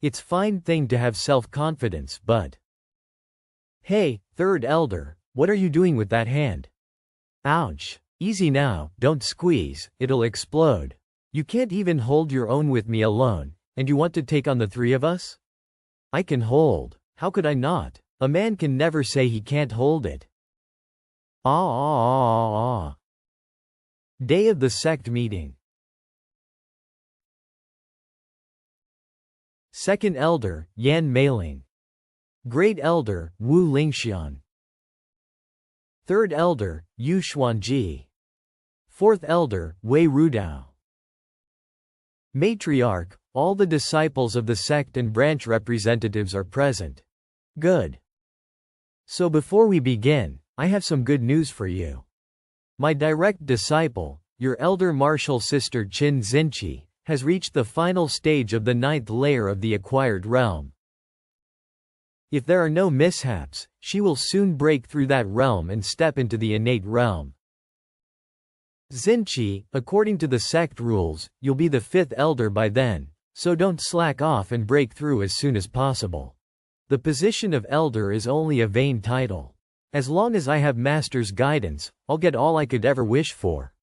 [SPEAKER 1] It's fine thing to have self-confidence, but... Hey, Third Elder, what are you doing with that hand? Ouch. Easy now, don't squeeze, it'll explode. You can't even hold your own with me alone, and you want to take on the three of us? I can hold. How could I not? A man can never say he can't hold it. Day of the sect meeting. Second Elder, Yan Meiling. Great Elder, Wu Lingxian. Third Elder, Yu Xuanji. Fourth Elder, Wei Rudao. Matriarch, all the disciples of the sect and branch representatives are present. Good. So before we begin, I have some good news for you. My direct disciple, your elder martial sister Qin Xinqi, has reached the final stage of the 9th layer of the acquired realm. If there are no mishaps, she will soon break through that realm and step into the innate realm. Xinqi, according to the sect rules, you'll be the 5th elder by then, so don't slack off and break through as soon as possible. The position of elder is only a vain title. As long as I have master's guidance, I'll get all I could ever wish for.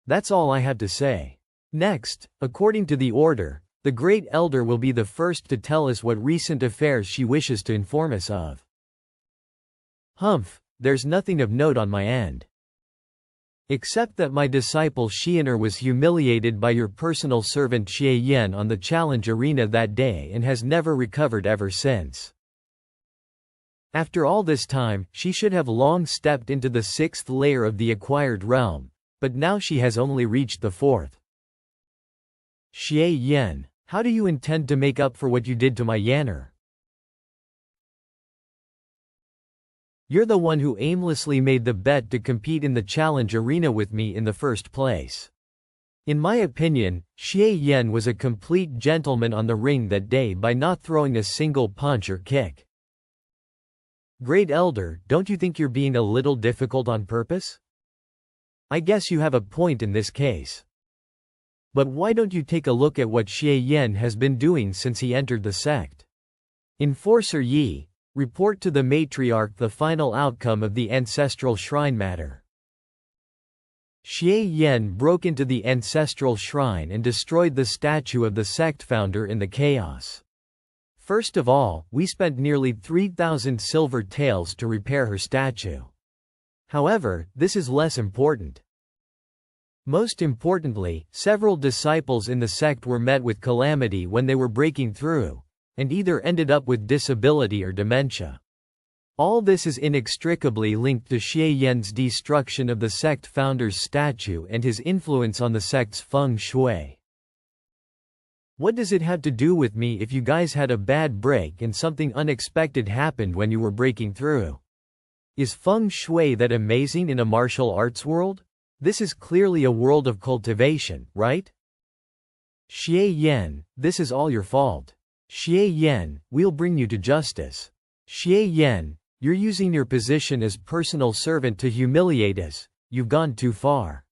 [SPEAKER 1] That's all I have to say. Next, according to the order, the Great Elder will be the first to tell us what recent affairs she wishes to inform us of. Humph, there's nothing of note on my end. Except that my disciple Xianer was humiliated by your personal servant Xie Yan on the challenge arena that day and has never recovered ever since. After all this time, she should have long stepped into the 6th layer of the acquired realm, but now she has only reached the 4th. Xie Yan, how do you intend to make up for what you did to my Yanner? You're the one who aimlessly made the bet to compete in the challenge arena with me in the first place. In my opinion, Xie Yan was a complete gentleman on the ring that day by not throwing a single punch or kick. Great Elder, don't you think you're being a little difficult on purpose? I guess you have a point in this case. But why don't you take a look at what Xie Yan has been doing since he entered the sect? Enforcer Yi, report to the matriarch the final outcome of the ancestral shrine matter. Xie Yan broke into the ancestral shrine and destroyed the statue of the sect founder in the chaos. First of all, we spent nearly 3,000 silver taels to repair her statue. However, this is less important. Most importantly, several disciples in the sect were met with calamity when they were breaking through, and either ended up with disability or dementia. All this is inextricably linked to Xie Yan's destruction of the sect founder's statue and his influence on the sect's feng shui. What does it have to do with me if you guys had a bad break and something unexpected happened when you were breaking through? Is feng shui that amazing in a martial arts world? This is clearly a world of cultivation, right? Xie Yan, this is all your fault. Xie Yan, we'll bring you to justice. Xie Yan, you're using your position as personal servant to humiliate us. You've gone too far.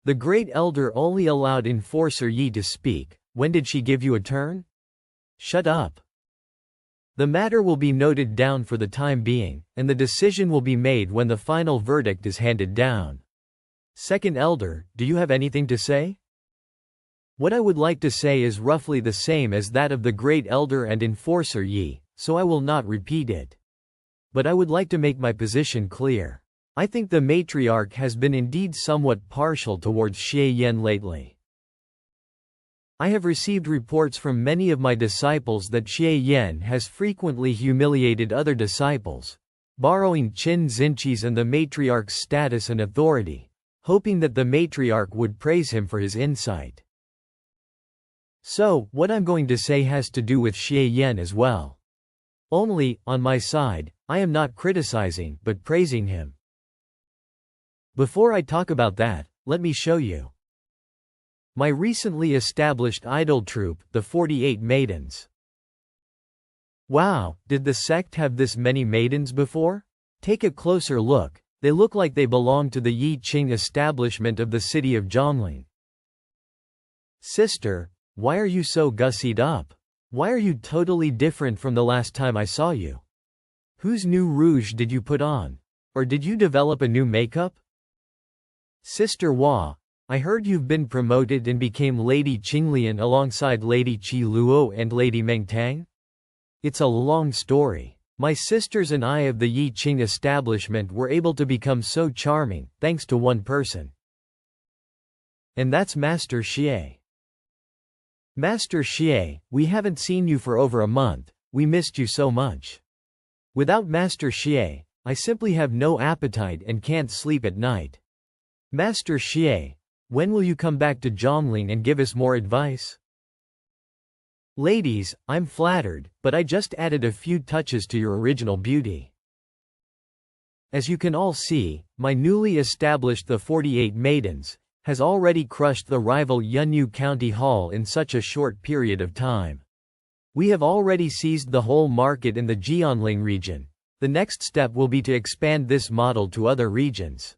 [SPEAKER 1] The Great Elder only allowed Enforcer Yi to speak, When did she give you a turn? Shut up. The matter will be noted down for the time being, and the decision will be made when the final verdict is handed down. Second elder, do you have anything to say? What I would like to say is roughly the same as that of the great elder and enforcer Yi, so I will not repeat it. But I would like to make my position clear. I think the matriarch has been indeed somewhat partial towards Xie Yan lately. I have received reports from many of my disciples that Xie Yan has frequently humiliated other disciples, borrowing Qin Xinqi's and the matriarch's status and authority, hoping that the matriarch would praise him for his insight. So, what I'm going to say has to do with Xie Yan as well. Only, on my side, I am not criticizing but praising him. Before I talk about that, let me show you my recently established idol troupe, the 48 Maidens. Wow, did the sect have this many maidens before? Take a closer look, they look like they belong to the Yi Qing establishment of the city of Zhongling. Sister, why are you so gussied up? Why are you totally different from the last time I saw you? Whose new rouge did you put on? Or did you develop a new makeup? Sister Hua, I heard you've been promoted and became Lady Qinglian alongside Lady Qi Luo and Lady Meng Tang? It's a long story. My sisters and I of the Yi Qing establishment were able to become so charming, thanks to one person. And that's Master Xie. Master Xie, we haven't seen you for over a month, we missed you so much. Without Master Xie, I simply have no appetite and can't sleep at night. Master Xie, when will you come back to Zhongling and give us more advice? Ladies, I'm flattered, but I just added a few touches to your original beauty. As you can all see, my newly established the 48 Maidens has already crushed the rival Yunyu County Hall in such a short period of time. We have already seized the whole market in the Jianling region. The next step will be to expand this model to other regions.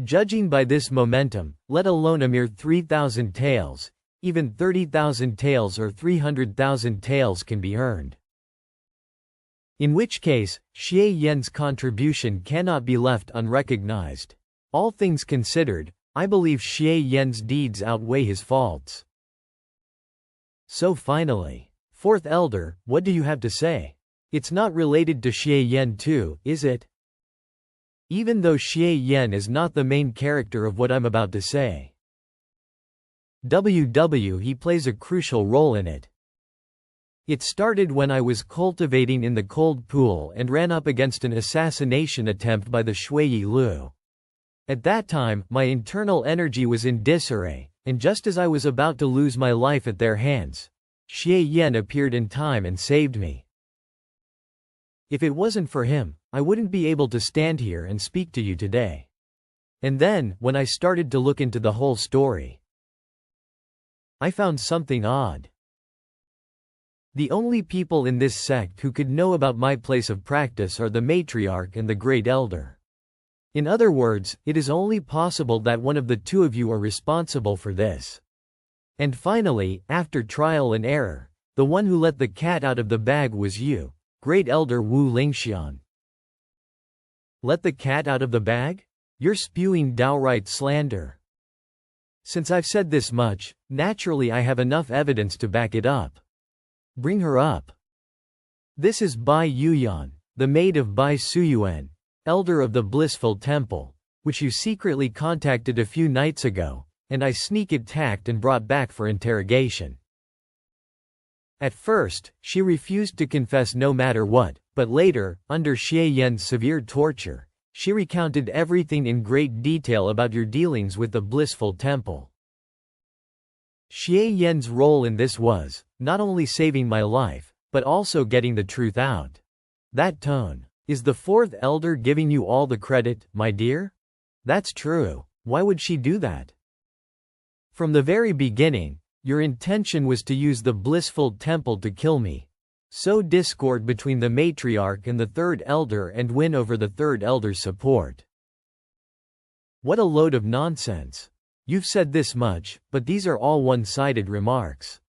[SPEAKER 1] Judging by this momentum, let alone a mere 3,000 taels, even 30,000 taels or 300,000 taels can be earned. In which case, Xie Yan's contribution cannot be left unrecognized. All things considered, I believe Xie Yan's deeds outweigh his faults. So finally, fourth elder, what do you have to say? It's not related to Xie Yan too, is it? Even though Xie Yan is not the main character of what I'm about to say. He plays a crucial role in it. It started when I was cultivating in the cold pool and ran up against an assassination attempt by the Shui Lu. At that time, my internal energy was in disarray, and just as I was about to lose my life at their hands, Xie Yan appeared in time and saved me. If it wasn't for him, I wouldn't be able to stand here and speak to you today. And then, when I started to look into the whole story, I found something odd. The only people in this sect who could know about my place of practice are the matriarch and the great elder. In other words, it is only possible that one of the two of you are responsible for this. And finally, after trial and error, the one who let the cat out of the bag was you, great elder Wu Lingxian. Let the cat out of the bag? You're spewing downright slander. Since I've said this much, naturally I have enough evidence to back it up. Bring her up. This is Bai Yuyan, the maid of Bai Suyuan, elder of the Blissful Temple, which you secretly contacted a few nights ago, and I sneak attacked and brought back for interrogation. At first, she refused to confess no matter what, but later, under Xie Yan's severe torture, she recounted everything in great detail about your dealings with the Blissful Temple. Xie Yan's role in this was, not only saving my life, but also getting the truth out. That tone. Is the fourth elder giving you all the credit, my dear? That's true. Why would she do that? From the very beginning, your intention was to use the Blissful Temple to kill me, sow discord between the matriarch and the third elder and win over the third elder's support. What a load of nonsense. You've said this much, but these are all one-sided remarks.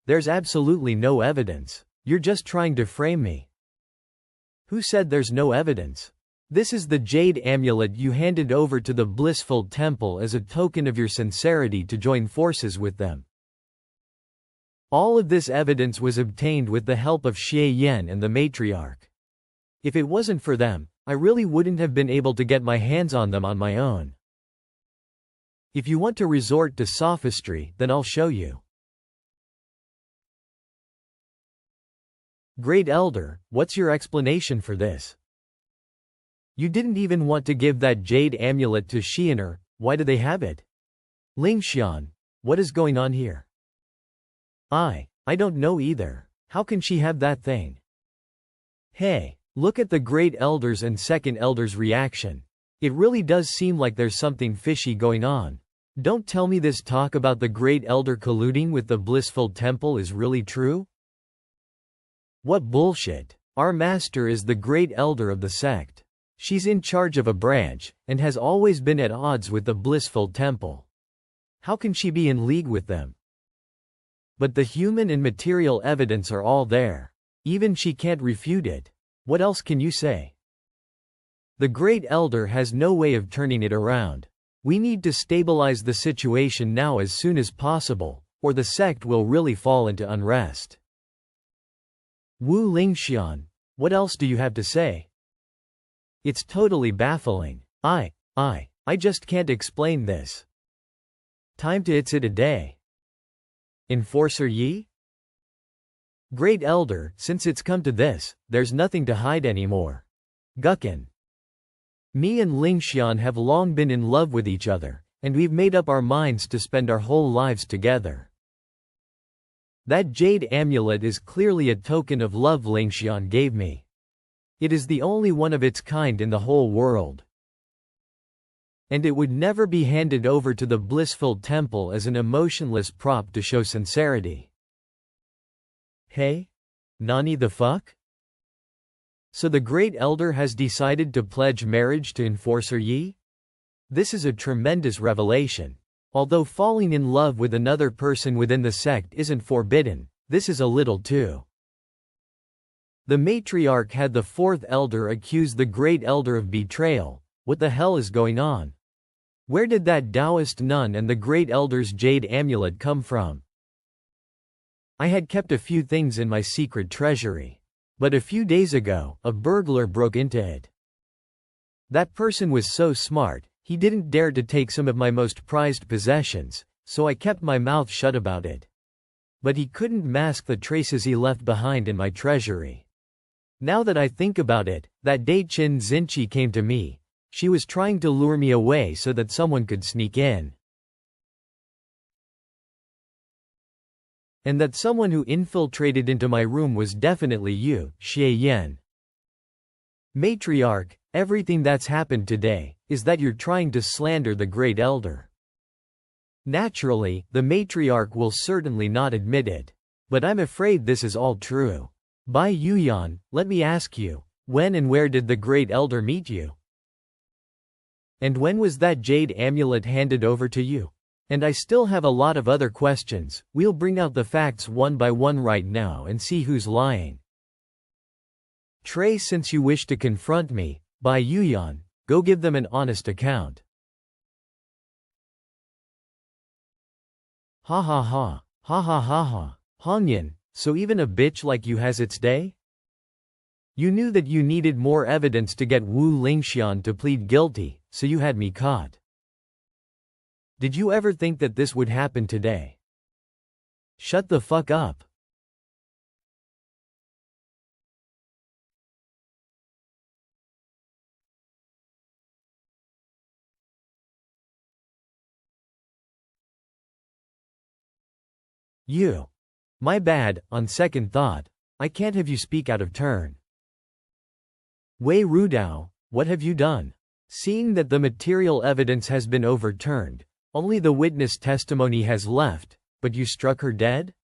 [SPEAKER 1] There's absolutely no evidence. You're just trying to frame me. Who said there's no evidence? This is the jade amulet you handed over to the blissful temple as a token of your sincerity to join forces with them. All of this evidence was obtained with the help of Xie Yan and the matriarch. If it wasn't for them, I really wouldn't have been able to get my hands on them on my own. If you want to resort to sophistry, then I'll show you. Great Elder, what's your explanation for this? You didn't even want to give that jade amulet to Xian'er, why do they have it? Lingxian, what is going on here? I don't know either. How can she have that thing? Hey, look at the Great Elder's and Second Elder's reaction. It really does seem like there's something fishy going on. Don't tell me this talk about the Great Elder colluding with the blissful temple is really true? What bullshit. Our master is the Great Elder of the sect. She's in charge of a branch, and has always been at odds with the blissful temple. How can she be in league with them? But the human and material evidence are all there. Even she can't refute it. What else can you say? The Great Elder has no way of turning it around. We need to stabilize the situation now as soon as possible, or the sect will really fall into unrest. Wu Lingxian, what else do you have to say? It's totally baffling. I just can't explain this. Time to it's it a day. Enforcer Yi? Great Elder, since it's come to this, there's nothing to hide anymore. Gukin. Me and Lingxian have long been in love with each other, and we've made up our minds to spend our whole lives together. That jade amulet is clearly a token of love Lingxian gave me. It is the only one of its kind in the whole world. And it would never be handed over to the blissful temple as an emotionless prop to show sincerity. Hey? Nani the fuck? So the Great Elder has decided to pledge marriage to Enforcer Yi? This is a tremendous revelation. Although falling in love with another person within the sect isn't forbidden, this is a little too. The matriarch had the fourth elder accuse the Great Elder of betrayal. What the hell is going on? Where did that Taoist nun and the Great Elder's jade amulet come from? I had kept a few things in my secret treasury. But a few days ago, a burglar broke into it. That person was so smart, he didn't dare to take some of my most prized possessions, so I kept my mouth shut about it. But he couldn't mask the traces he left behind in my treasury. Now that I think about it, that day Qin Xinqi came to me. She was trying to lure me away so that someone could sneak in. And that someone who infiltrated into my room was definitely you, Xie Yan. Matriarch, everything that's happened today, is that you're trying to slander the Great Elder. Naturally, the matriarch will certainly not admit it. But I'm afraid this is all true. Bai Yuyan, let me ask you, when and where did the Great Elder meet you? And when was that jade amulet handed over to you? And I still have a lot of other questions. We'll bring out the facts one by one right now and see who's lying. Trey, since you wish to confront me, Bai Yuyan, go give them an honest account. Ha ha ha, ha ha ha ha, Hongyan, so even a bitch like you has its day? You knew that you needed more evidence to get Wu Lingxian to plead guilty, so you had me caught. Did you ever think that this would happen today? Shut the fuck up. You. My bad, on second thought. I can't have you speak out of turn. Wei Rudao, what have you done? Seeing that the material evidence has been overturned, only the witness testimony has left, but you struck her dead?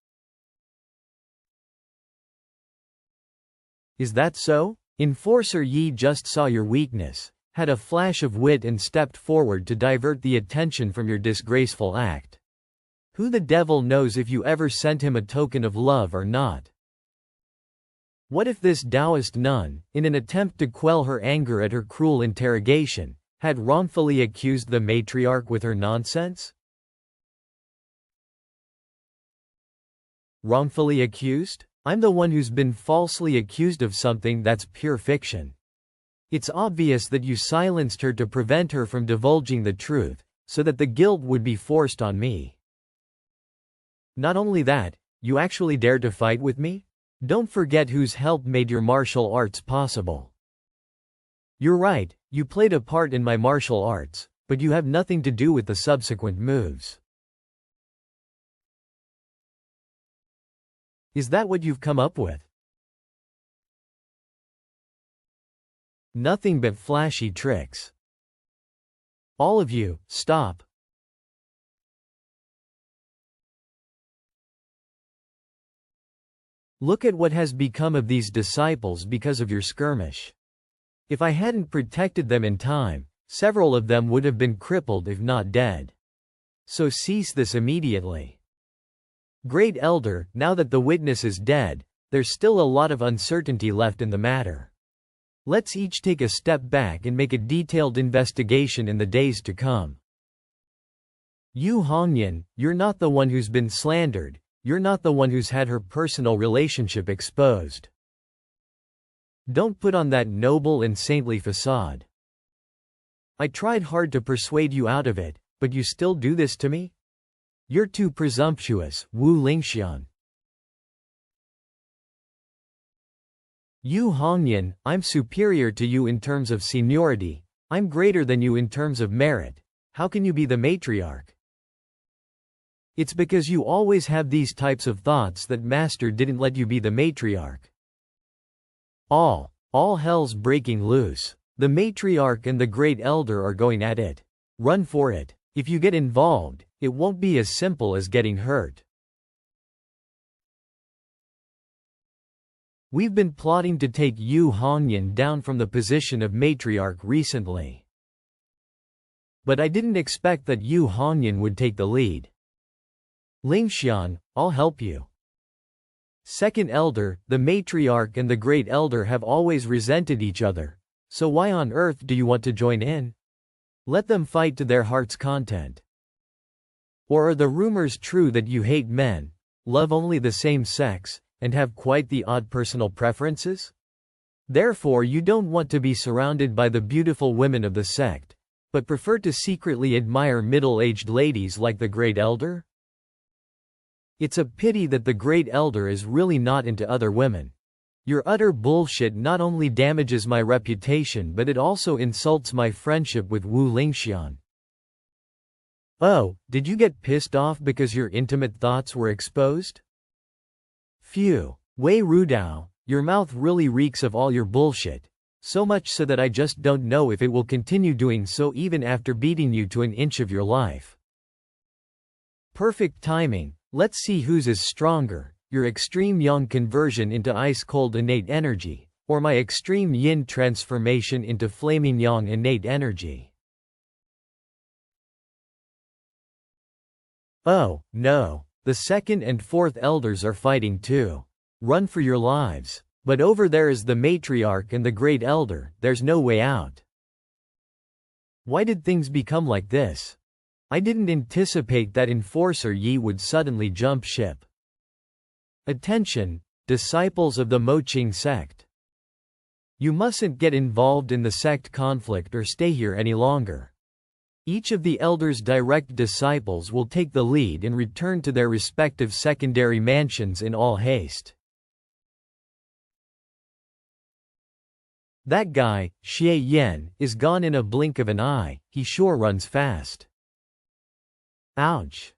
[SPEAKER 1] Is that so? Enforcer Yi just saw your weakness, had a flash of wit and stepped forward to divert the attention from your disgraceful act. Who the devil knows if you ever sent him a token of love or not? What if this Taoist nun, in an attempt to quell her anger at her cruel interrogation, had wrongfully accused the matriarch with her nonsense? Wrongfully accused? I'm the one who's been falsely accused of something that's pure fiction. It's obvious that you silenced her to prevent her from divulging the truth, so that the guilt would be forced on me. Not only that, you actually dared to fight with me? Don't forget whose help made your martial arts possible. You're right, you played a part in my martial arts, but you have nothing to do with the subsequent moves. Is that what you've come up with? Nothing but flashy tricks. All of you, stop. Look at what has become of these disciples because of your skirmish. If I hadn't protected them in time, several of them would have been crippled if not dead. So cease this immediately. Great Elder, now that the witness is dead, there's still a lot of uncertainty left in the matter. Let's each take a step back and make a detailed investigation in the days to come. Yu Hongyan, you're not the one who's been slandered, you're not the one who's had her personal relationship exposed. Don't put on that noble and saintly facade. I tried hard to persuade you out of it, but you still do this to me? You're too presumptuous, Wu Lingxian. Yu Hongyan, I'm superior to you in terms of seniority, I'm greater than you in terms of merit. How can you be the matriarch? It's because you always have these types of thoughts that Master didn't let you be the matriarch. All hell's breaking loose. The matriarch and the great elder are going at it. Run for it. If you get involved, it won't be as simple as getting hurt. We've been plotting to take Yu Hongyan down from the position of matriarch recently. But I didn't expect that Yu Hongyan would take the lead. Lingxian, I'll help you. Second Elder, the matriarch and the great elder have always resented each other, so why on earth do you want to join in? Let them fight to their heart's content. Or are the rumors true that you hate men, love only the same sex, and have quite the odd personal preferences? Therefore you don't want to be surrounded by the beautiful women of the sect, but prefer to secretly admire middle-aged ladies like the great elder? It's a pity that the great elder is really not into other women. Your utter bullshit not only damages my reputation but it also insults my friendship with Wu Lingxian. Oh, did you get pissed off because your intimate thoughts were exposed? Phew, Wei Rudao, your mouth really reeks of all your bullshit, so much so that I just don't know if it will continue doing so even after beating you to an inch of your life. Perfect timing, let's see whose is stronger, your extreme yang conversion into ice-cold innate energy, or my extreme yin transformation into flaming yang innate energy. Oh, no. The second and fourth elders are fighting too. Run for your lives. But over there is the matriarch and the great elder, there's no way out. Why did things become like this? I didn't anticipate that Enforcer Yi would suddenly jump ship. Attention, disciples of the Moqing sect. You mustn't get involved in the sect conflict or stay here any longer. Each of the elders' direct disciples will take the lead and return to their respective secondary mansions in all haste. That guy, Xie Yan, is gone in a blink of an eye, he sure runs fast. Ouch.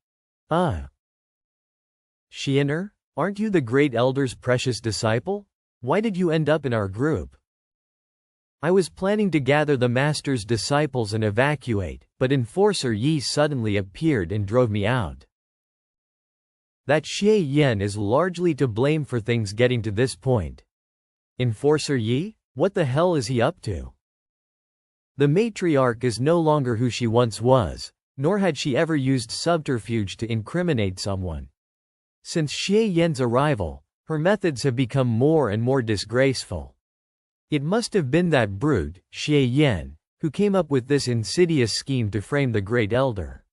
[SPEAKER 1] Xianer, aren't you the great elder's precious disciple? Why did you end up in our group? I was planning to gather the master's disciples and evacuate, but Enforcer Yi suddenly appeared and drove me out. That Xie Yan is largely to blame for things getting to this point. Enforcer Yi? What the hell is he up to? The matriarch is no longer who she once was, nor had she ever used subterfuge to incriminate someone. Since Xie Yan's arrival, her methods have become more and more disgraceful. It must have been that brute, Xie Yan, who came up with this insidious scheme to frame the Great Elder.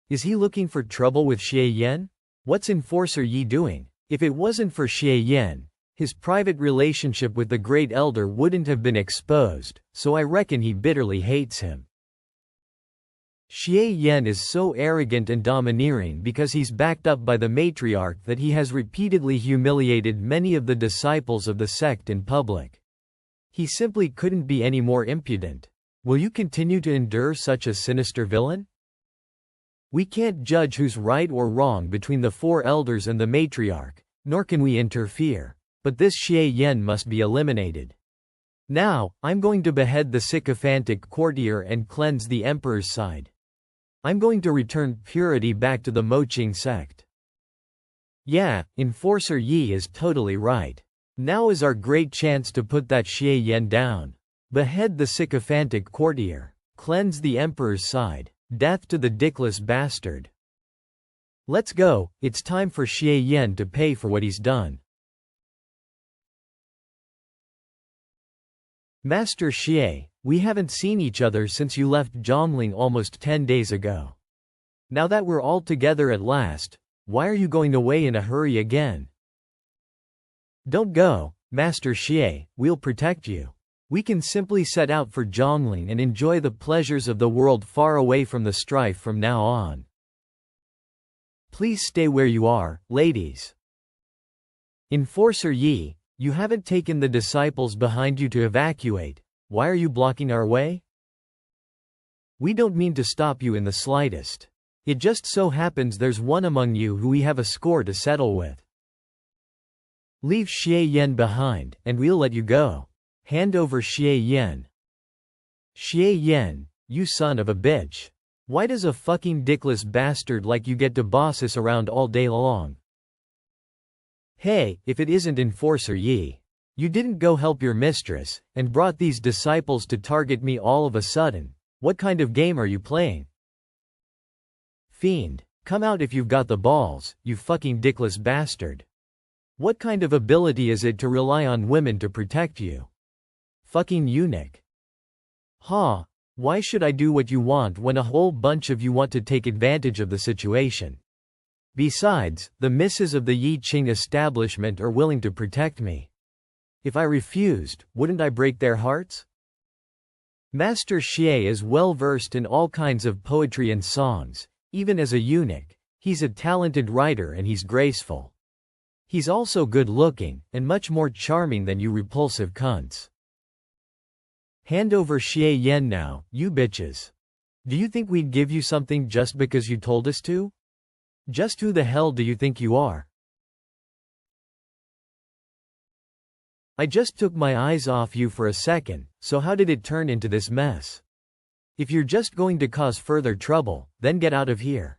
[SPEAKER 1] Is he looking for trouble with Xie Yan? What's Enforcer Yi doing? If it wasn't for Xie Yan, his private relationship with the Great Elder wouldn't have been exposed, so I reckon he bitterly hates him. Xie Yan is so arrogant and domineering because he's backed up by the matriarch that he has repeatedly humiliated many of the disciples of the sect in public. He simply couldn't be any more impudent. Will you continue to endure such a sinister villain? We can't judge who's right or wrong between the four elders and the matriarch, nor can we interfere, but this Xie Yan must be eliminated. Now, I'm going to behead the sycophantic courtier and cleanse the emperor's side. I'm going to return purity back to the Moqing sect. Yeah, Enforcer Yi is totally right. Now is our great chance to put that Xie Yan down. Behead the sycophantic courtier. Cleanse the emperor's side. Death to the dickless bastard. Let's go, it's time for Xie Yan to pay for what he's done. Master Xie, we haven't seen each other since you left Zhongling almost 10 days ago. Now that we're all together at last, why are you going away in a hurry again? Don't go, Master Xie, we'll protect you. We can simply set out for Zhongling and enjoy the pleasures of the world far away from the strife from now on. Please stay where you are, ladies. Enforcer Yi, you haven't taken the disciples behind you to evacuate. Why are you blocking our way? We don't mean to stop you in the slightest. It just so happens there's one among you who we have a score to settle with. Leave Xie Yan behind, and we'll let you go. Hand over Xie Yan. Xie Yan, you son of a bitch. Why does a fucking dickless bastard like you get to boss us around all day long? Hey, if it isn't Enforcer Yi. You didn't go help your mistress, and brought these disciples to target me all of a sudden. What kind of game are you playing? Fiend, come out if you've got the balls, you fucking dickless bastard. What kind of ability is it to rely on women to protect you? Fucking eunuch. Huh, why should I do what you want when a whole bunch of you want to take advantage of the situation? Besides, the misses of the Yi Qing establishment are willing to protect me. If I refused, wouldn't I break their hearts? Master Xie is well versed in all kinds of poetry and songs. Even as a eunuch, he's a talented writer and he's graceful. He's also good looking, and much more charming than you repulsive cunts. Hand over Xie Yan now, you bitches. Do you think we'd give you something just because you told us to? Just who the hell do you think you are? I just took my eyes off you for a second, so how did it turn into this mess? If you're just going to cause further trouble, then get out of here.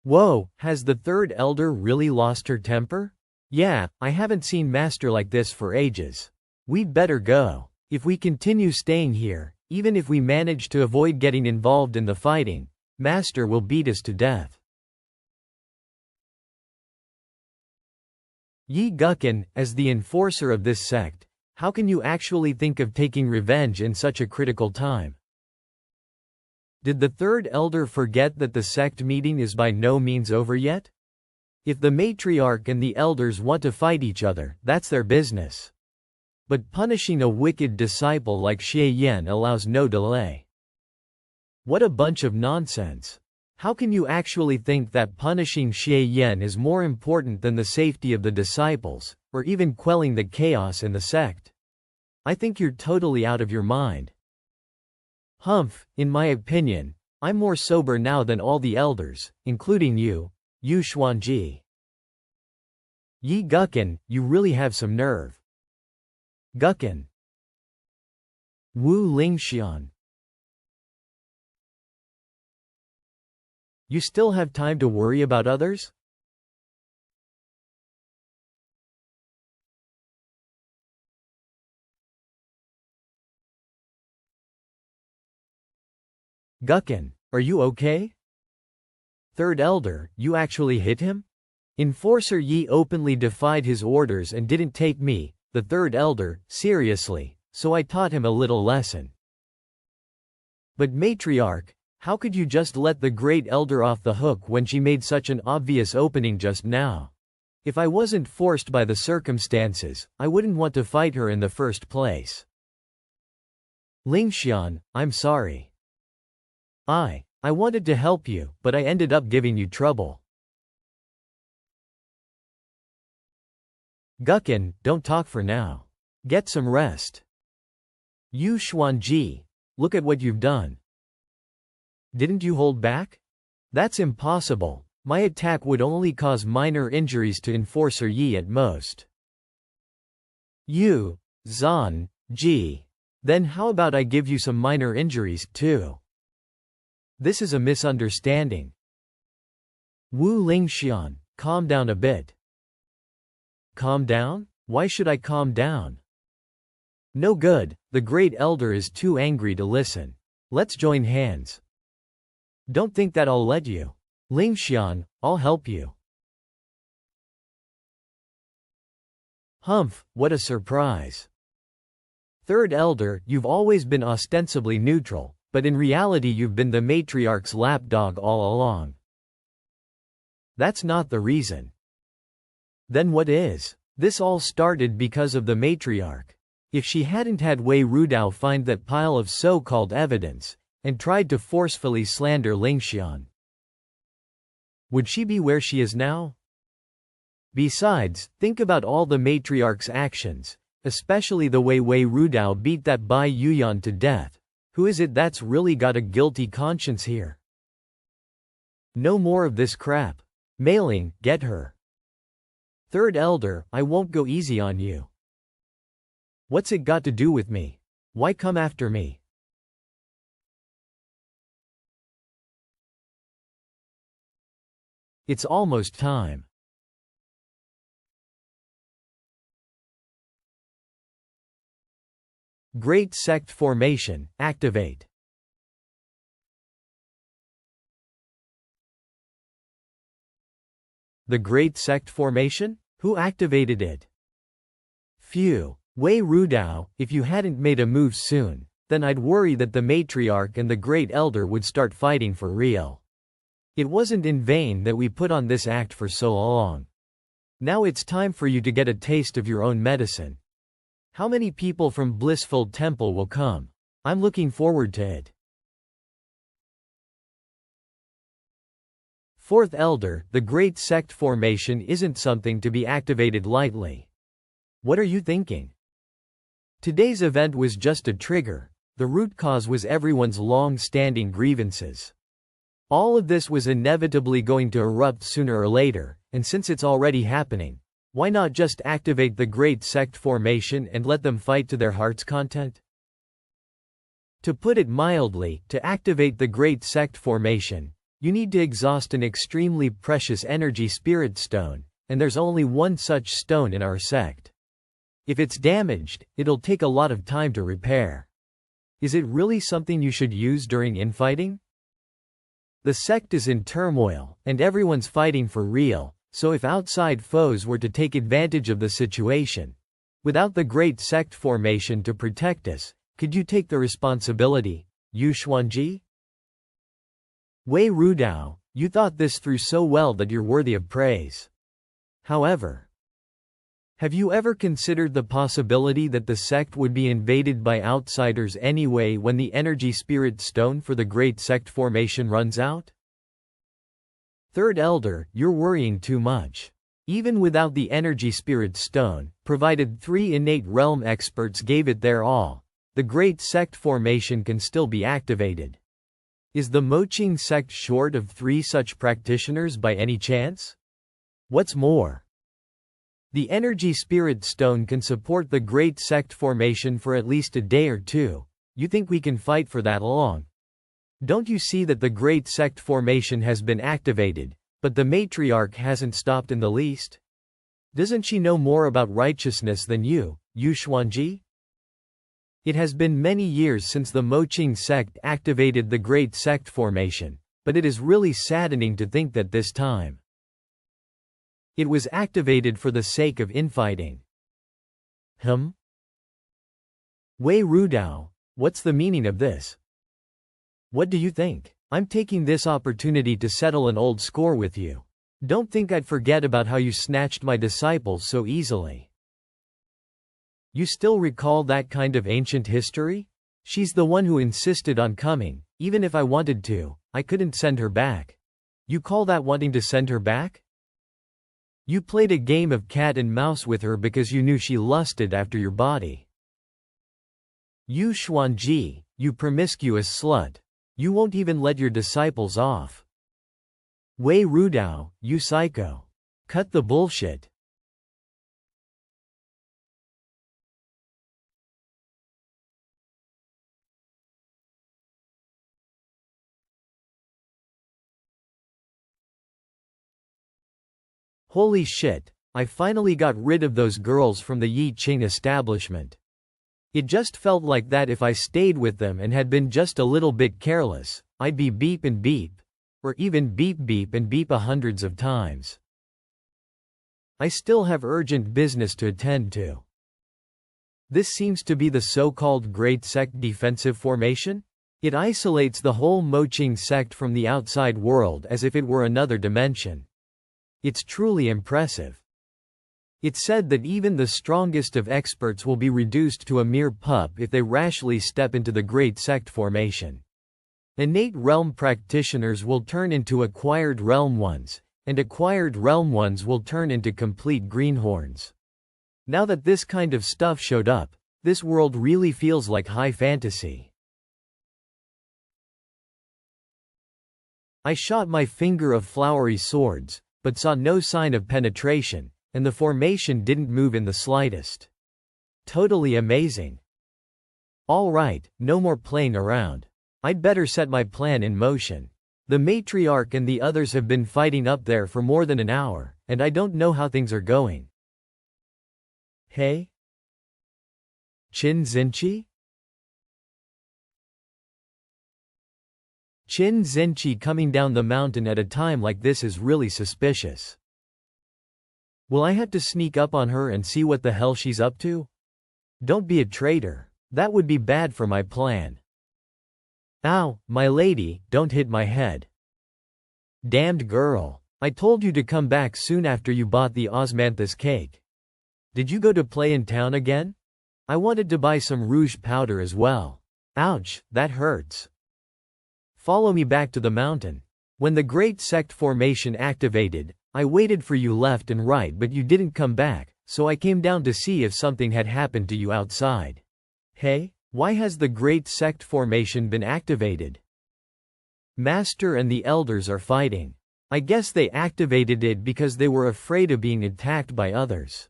[SPEAKER 1] Whoa, has the third elder really lost her temper? Yeah, I haven't seen Master like this for ages. We'd better go. If we continue staying here, even if we manage to avoid getting involved in the fighting, Master will beat us to death. Yi Guqin, as the enforcer of this sect, how can you actually think of taking revenge in such a critical time? Did the third elder forget that the sect meeting is by no means over yet? If the matriarch and the elders want to fight each other, that's their business. But punishing a wicked disciple like Xie Yan allows no delay. What a bunch of nonsense. How can you actually think that punishing Xie Yan is more important than the safety of the disciples, or even quelling the chaos in the sect? I think you're totally out of your mind. Humph, in my opinion, I'm more sober now than all the elders, including you, Yu Xuanji. Yi Guqin, you really have some nerve. Guqin. Wu Lingxian. You still have time to worry about others? Gukken, are you okay? Third Elder, you actually hit him? Enforcer Yi openly defied his orders and didn't take me, the Third Elder, seriously, so I taught him a little lesson. But Matriarch, how could you just let the Great Elder off the hook when she made such an obvious opening just now? If I wasn't forced by the circumstances, I wouldn't want to fight her in the first place. Lingxian, I'm sorry. I wanted to help you, but I ended up giving you trouble. Gukken, don't talk for now. Get some rest. Yu Xuanji, look at what you've done. Didn't you hold back? That's impossible. My attack would only cause minor injuries to Enforcer Yi at most. Yu Zan Ji. Then how about I give you some minor injuries, too? This is a misunderstanding. Wu Lingxian, calm down a bit. Calm down? Why should I calm down? No good, the Great Elder is too angry to listen. Let's join hands. Don't think that I'll let you. Lingxian, I'll help you. Humph, what a surprise. Third Elder, you've always been ostensibly neutral, but in reality you've been the Matriarch's lapdog all along. That's not the reason. Then what is? This all started because of the Matriarch. If she hadn't had Wei Rudao find that pile of so-called evidence, and tried to forcefully slander Lingxian, would she be where she is now? Besides, think about all the Matriarch's actions, especially the way Wei Rudao beat that Bai Yuyan to death. Who is it that's really got a guilty conscience here? No more of this crap. Mailing, get her. Third Elder, I won't go easy on you. What's it got to do with me? Why come after me? It's almost time. Great Sect Formation, activate. The Great Sect Formation? Who activated it? Phew. Wei Rudao, if you hadn't made a move soon, then I'd worry that the Matriarch and the Great Elder would start fighting for real. It wasn't in vain that we put on this act for so long. Now it's time for you to get a taste of your own medicine. How many people from Blissful Temple will come? I'm looking forward to it. Fourth Elder, the Great Sect Formation isn't something to be activated lightly. What are you thinking? Today's event was just a trigger. The root cause was everyone's long-standing grievances. All of this was inevitably going to erupt sooner or later, and since it's already happening, why not just activate the Great Sect Formation and let them fight to their heart's content? To put it mildly, to activate the Great Sect Formation, you need to exhaust an extremely precious energy spirit stone, and there's only one such stone in our sect. If it's damaged, it'll take a lot of time to repair. Is it really something you should use during infighting? The sect is in turmoil, and everyone's fighting for real. So if outside foes were to take advantage of the situation, without the Great Sect Formation to protect us, could you take the responsibility, Yu Xuanji? Wei Rudao, you thought this through so well that you're worthy of praise. However, have you ever considered the possibility that the sect would be invaded by outsiders anyway when the energy spirit stone for the Great Sect Formation runs out? Third Elder, you're worrying too much. Even without the energy spirit stone, provided 3 innate realm experts gave it their all, the Great Sect Formation can still be activated. Is the Moqing sect short of 3 such practitioners by any chance? What's more, the energy spirit stone can support the Great Sect Formation for at least a day or two. You think we can fight for that long? Don't you see that the Great Sect Formation has been activated, but the Matriarch hasn't stopped in the least? Doesn't she know more about righteousness than you, Yu Xuanji? It has been many years since the Moqing sect activated the Great Sect formation, but it is really saddening to think that this time it was activated for the sake of infighting. Wei Rudao, what's the meaning of this? What do you think? I'm taking this opportunity to settle an old score with you. Don't think I'd forget about how you snatched my disciples so easily. You still recall that kind of ancient history? She's the one who insisted on coming. Even if I wanted to, I couldn't send her back. You call that wanting to send her back? You played a game of cat and mouse with her because you knew she lusted after your body. You Xuanji, you promiscuous slut. You won't even let your disciples off. Wei Rudao, you psycho. Cut the bullshit. Holy shit, I finally got rid of those girls from the Yi Qing establishment. It just felt like that if I stayed with them and had been just a little bit careless, I'd be beep and beep. Or even beep beep and beep hundreds of times. I still have urgent business to attend to. This seems to be the so-called Great Sect defensive formation? It isolates the whole Moqing sect from the outside world as if it were another dimension. It's truly impressive. It's said that even the strongest of experts will be reduced to a mere pup if they rashly step into the Great Sect formation. Innate realm practitioners will turn into acquired realm ones, and acquired realm ones will turn into complete greenhorns. Now that this kind of stuff showed up, this world really feels like high fantasy. I shot my finger of flowery swords, but saw no sign of penetration, and the formation didn't move in the slightest. Totally amazing. All right, no more playing around. I'd better set my plan in motion. The matriarch and the others have been fighting up there for more than an hour, and I don't know how things are going. Hey? Qin Zinchi? Qin Zinchi coming down the mountain at a time like this is really suspicious. Will I have to sneak up on her and see what the hell she's up to? Don't be a traitor. That would be bad for my plan. Ow, my lady, don't hit my head. Damned girl. I told you to come back soon after you bought the osmanthus cake. Did you go to play in town again? I wanted to buy some rouge powder as well. Ouch, that hurts. Follow me back to the mountain. When the Great Sect formation activated, I waited for you left and right but you didn't come back, so I came down to see if something had happened to you outside. Hey, why has the Great Sect formation been activated? Master and the elders are fighting. I guess they activated it because they were afraid of being attacked by others.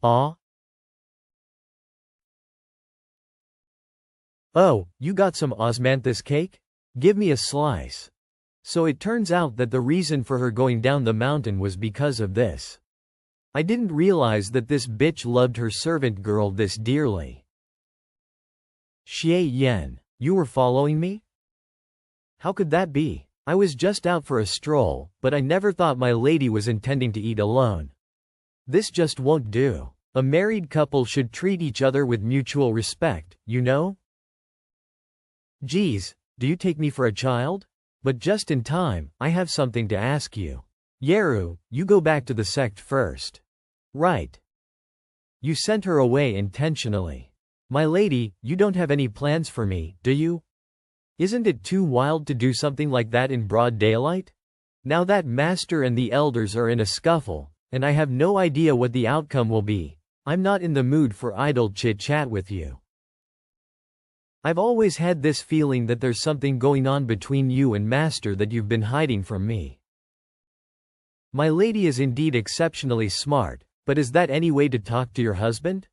[SPEAKER 1] Aw? Oh, you got some osmanthus cake? Give me a slice. So it turns out that the reason for her going down the mountain was because of this. I didn't realize that this bitch loved her servant girl this dearly. Xie Yan, you were following me? How could that be? I was just out for a stroll, but I never thought my lady was intending to eat alone. This just won't do. A married couple should treat each other with mutual respect, you know? Geez, do you take me for a child? But just in time, I have something to ask you. Yeru, you go back to the sect first. Right. You sent her away intentionally. My lady, you don't have any plans for me, do you? Isn't it too wild to do something like that in broad daylight? Now that Master and the elders are in a scuffle, and I have no idea what the outcome will be, I'm not in the mood for idle chit-chat with you. I've always had this feeling that there's something going on between you and Master that you've been hiding from me. My lady is indeed exceptionally smart, but is that any way to talk to your husband?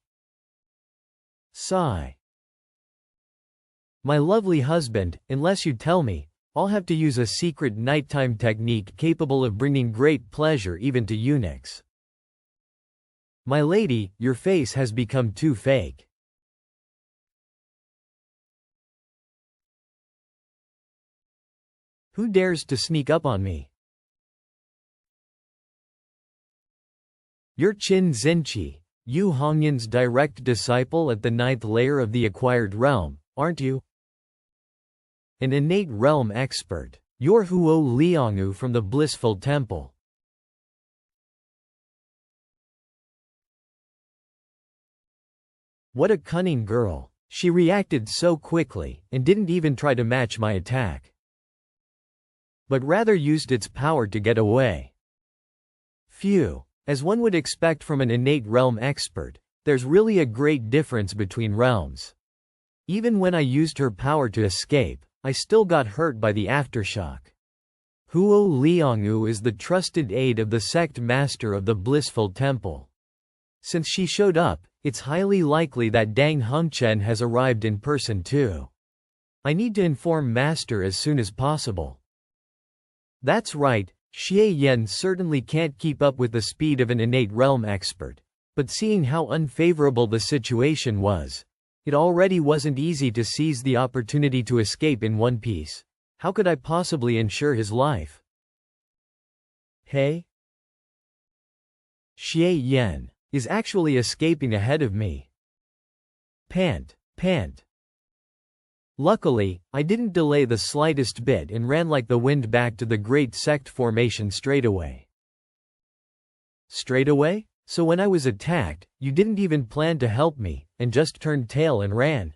[SPEAKER 1] Sigh. My lovely husband, unless you tell me, I'll have to use a secret nighttime technique capable of bringing great pleasure even to eunuchs. My lady, your face has become too fake. Who dares to sneak up on me? You're Qin Zenqi, Yu Hongyan's direct disciple at the 9th layer of the acquired realm, aren't you? An innate realm expert. You're Huo Liangwu from the Blissful Temple. What a cunning girl. She reacted so quickly, and didn't even try to match my attack, but rather used its power to get away. Phew. As one would expect from an innate realm expert, there's really a great difference between realms. Even when I used her power to escape, I still got hurt by the aftershock. Huo Liangwu is the trusted aide of the sect master of the Blissful Temple. Since she showed up, it's highly likely that Dang Hengchen has arrived in person too. I need to inform Master as soon as possible. That's right, Xie Yan certainly can't keep up with the speed of an innate realm expert, but seeing how unfavorable the situation was, it already wasn't easy to seize the opportunity to escape in one piece. How could I possibly ensure his life? Hey? Xie Yan is actually escaping ahead of me. Pant. Luckily, I didn't delay the slightest bit and ran like the wind back to the Great Sect formation straight away. Straight away? So when I was attacked, you didn't even plan to help me, and just turned tail and ran.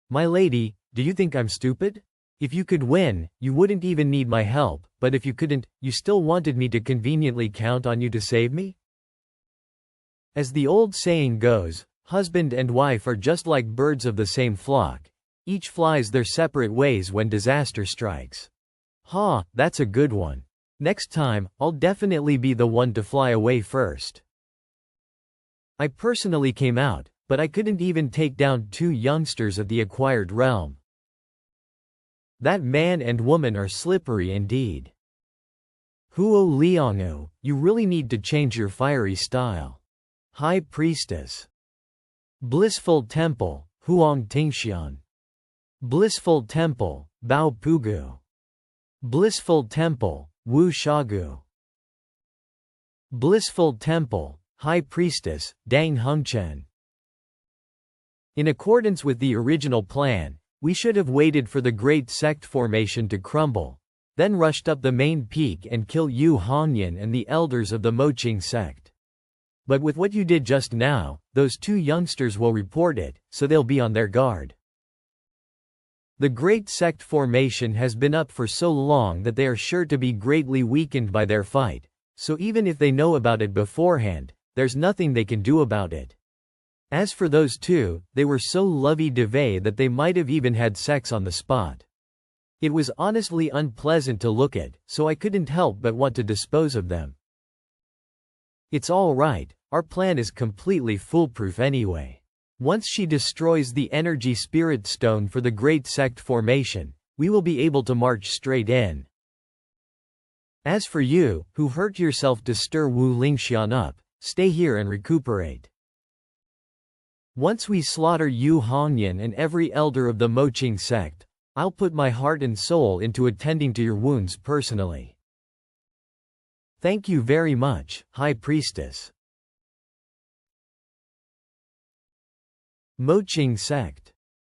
[SPEAKER 1] My lady, do you think I'm stupid? If you could win, you wouldn't even need my help, but if you couldn't, you still wanted me to conveniently count on you to save me? As the old saying goes, husband and wife are just like birds of the same flock. Each flies their separate ways when disaster strikes. Ha, that's a good one. Next time, I'll definitely be the one to fly away first. I personally came out, but I couldn't even take down 2 youngsters of the acquired realm. That man and woman are slippery indeed. Huo Liangwu, you really need to change your fiery style. High Priestess. Blissful Temple, Huang Tingxian. Blissful Temple, Bao Pugu. Blissful Temple, Wu Shagu. Blissful Temple, High Priestess, Dang Hengchen. In accordance with the original plan, we should have waited for the Great Sect formation to crumble, then rushed up the main peak and kill Yu Hongyan and the elders of the Moqing sect. But with what you did just now, those 2 youngsters will report it, so they'll be on their guard. The Great Sect formation has been up for so long that they are sure to be greatly weakened by their fight, so even if they know about it beforehand, there's nothing they can do about it. As for those 2, they were so lovey-dovey that they might have even had sex on the spot. It was honestly unpleasant to look at, so I couldn't help but want to dispose of them. It's all right, our plan is completely foolproof anyway. Once she destroys the energy spirit stone for the Great Sect formation, we will be able to march straight in. As for you, who hurt yourself to stir Wu Lingxian up, stay here and recuperate. Once we slaughter Yu Hongyan and every elder of the Moqing sect, I'll put my heart and soul into attending to your wounds personally. Thank you very much, High Priestess. Moqing sect.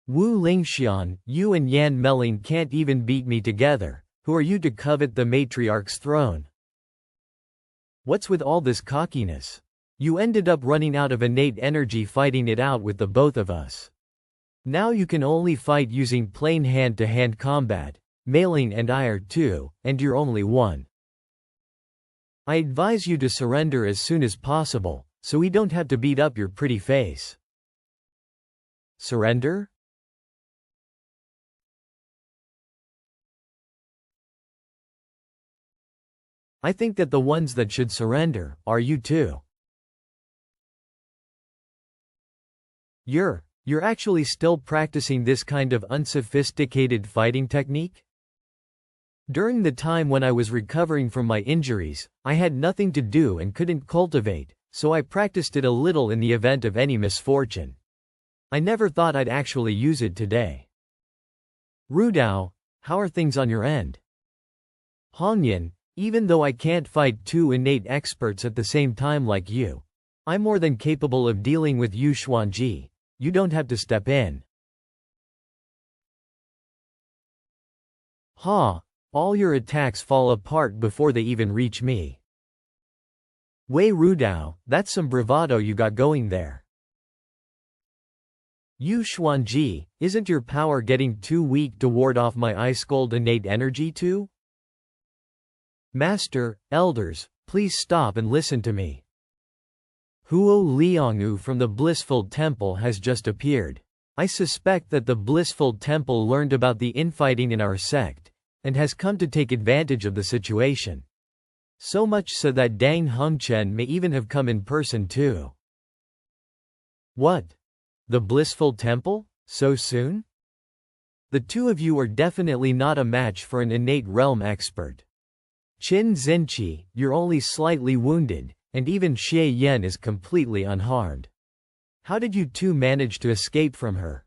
[SPEAKER 1] Wu Lingxian, you and Yan Meling can't even beat me together. Who are you to covet the matriarch's throne? What's with all this cockiness? You ended up running out of innate energy fighting it out with the both of us. Now you can only fight using plain hand-to-hand combat. Meling and I are 2, and you're only 1. I advise you to surrender as soon as possible, so we don't have to beat up your pretty face. Surrender? I think that the ones that should surrender are you 2. You're actually still practicing this kind of unsophisticated fighting technique? During the time when I was recovering from my injuries, I had nothing to do and couldn't cultivate, so I practiced it a little in the event of any misfortune. I never thought I'd actually use it today. Rudao, how are things on your end? Hongyan, even though I can't fight two innate experts at the same time like you, I'm more than capable of dealing with Yu Xuanji. You don't have to step in. Ha! All your attacks fall apart before they even reach me. Wei Rudao, that's some bravado you got going there. Yu Xuanji, isn't your power getting too weak to ward off my ice cold innate energy too? Master, elders, please stop and listen to me. Huo Liangwu from the Blissful Temple has just appeared. I suspect that the Blissful Temple learned about the infighting in our sect, and has come to take advantage of the situation. So much so that Dang Hengchen may even have come in person too. What? The Blissful Temple? So soon? The two of you are definitely not a match for an innate realm expert. Qin Zhenqi, you're only slightly wounded, and even Xie Yan is completely unharmed. How did you two manage to escape from her?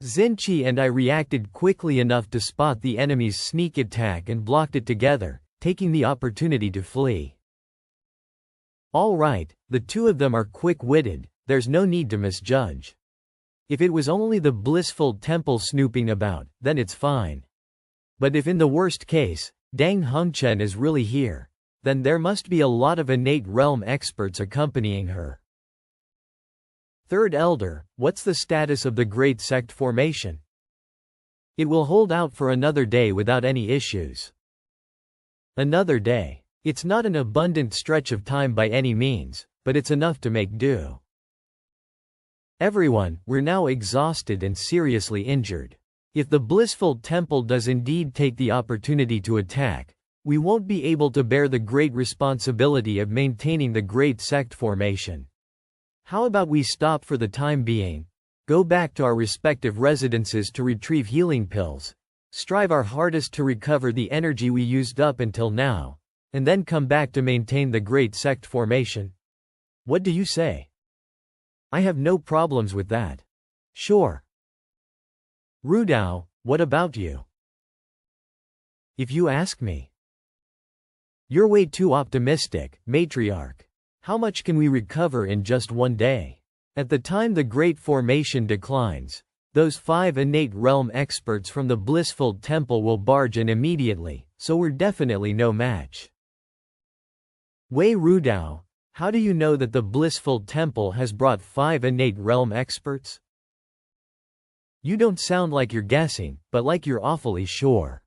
[SPEAKER 1] Zhenqi and I reacted quickly enough to spot the enemy's sneak attack and blocked it together, taking the opportunity to flee. All right, the two of them are quick-witted, there's no need to misjudge. If it was only the Blissful Temple snooping about, then it's fine. But if in the worst case, Dang Hengchen is really here, then there must be a lot of innate realm experts accompanying her. Third Elder, what's the status of the Great Sect formation? It will hold out for another day without any issues. Another day. It's not an abundant stretch of time by any means, but it's enough to make do. Everyone, we're now exhausted and seriously injured. If the Blissful Temple does indeed take the opportunity to attack, we won't be able to bear the great responsibility of maintaining the Great Sect formation. How about we stop for the time being, go back to our respective residences to retrieve healing pills, strive our hardest to recover the energy we used up until now, and then come back to maintain the Great Sect formation? What do you say? I have no problems with that. Sure. Rudao, what about you? If you ask me. You're way too optimistic, matriarch. How much can we recover in just one day? At the time the Great Formation declines, those 5 innate realm experts from the Blissful Temple will barge in immediately, so we're definitely no match. Wei Rudao, how do you know that the Blissful Temple has brought 5 innate realm experts? You don't sound like you're guessing, but like you're awfully sure.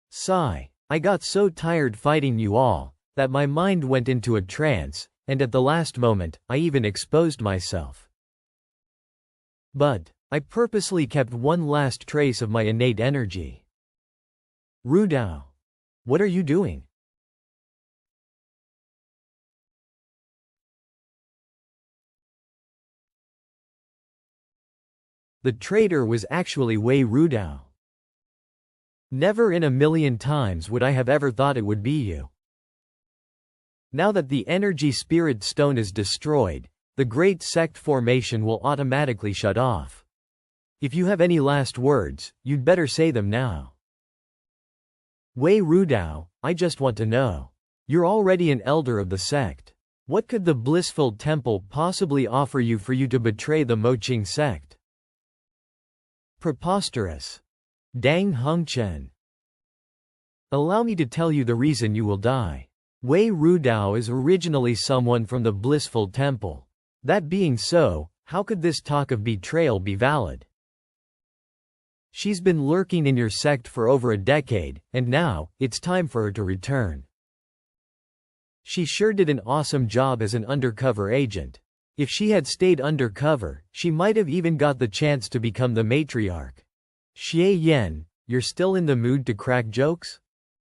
[SPEAKER 1] Sigh. I got so tired fighting you all, that my mind went into a trance, and at the last moment, I even exposed myself. But I purposely kept one last trace of my innate energy. Rudao. What are you doing? The traitor was actually Wei Rudao. Never in a million times would I have ever thought it would be you. Now that the energy spirit stone is destroyed, the Great Sect formation will automatically shut off. If you have any last words, you'd better say them now. Wei Rudao, I just want to know. You're already an elder of the sect. What could the Blissful Temple possibly offer you for you to betray the Moqing sect? Preposterous. Dang Hengchen. Allow me to tell you the reason you will die. Wei Rudao is originally someone from the Blissful Temple. That being so, how could this talk of betrayal be valid? She's been lurking in your sect for over a decade, and now, it's time for her to return. She sure did an awesome job as an undercover agent. If she had stayed undercover, she might have even got the chance to become the matriarch. Xie Yan, you're still in the mood to crack jokes?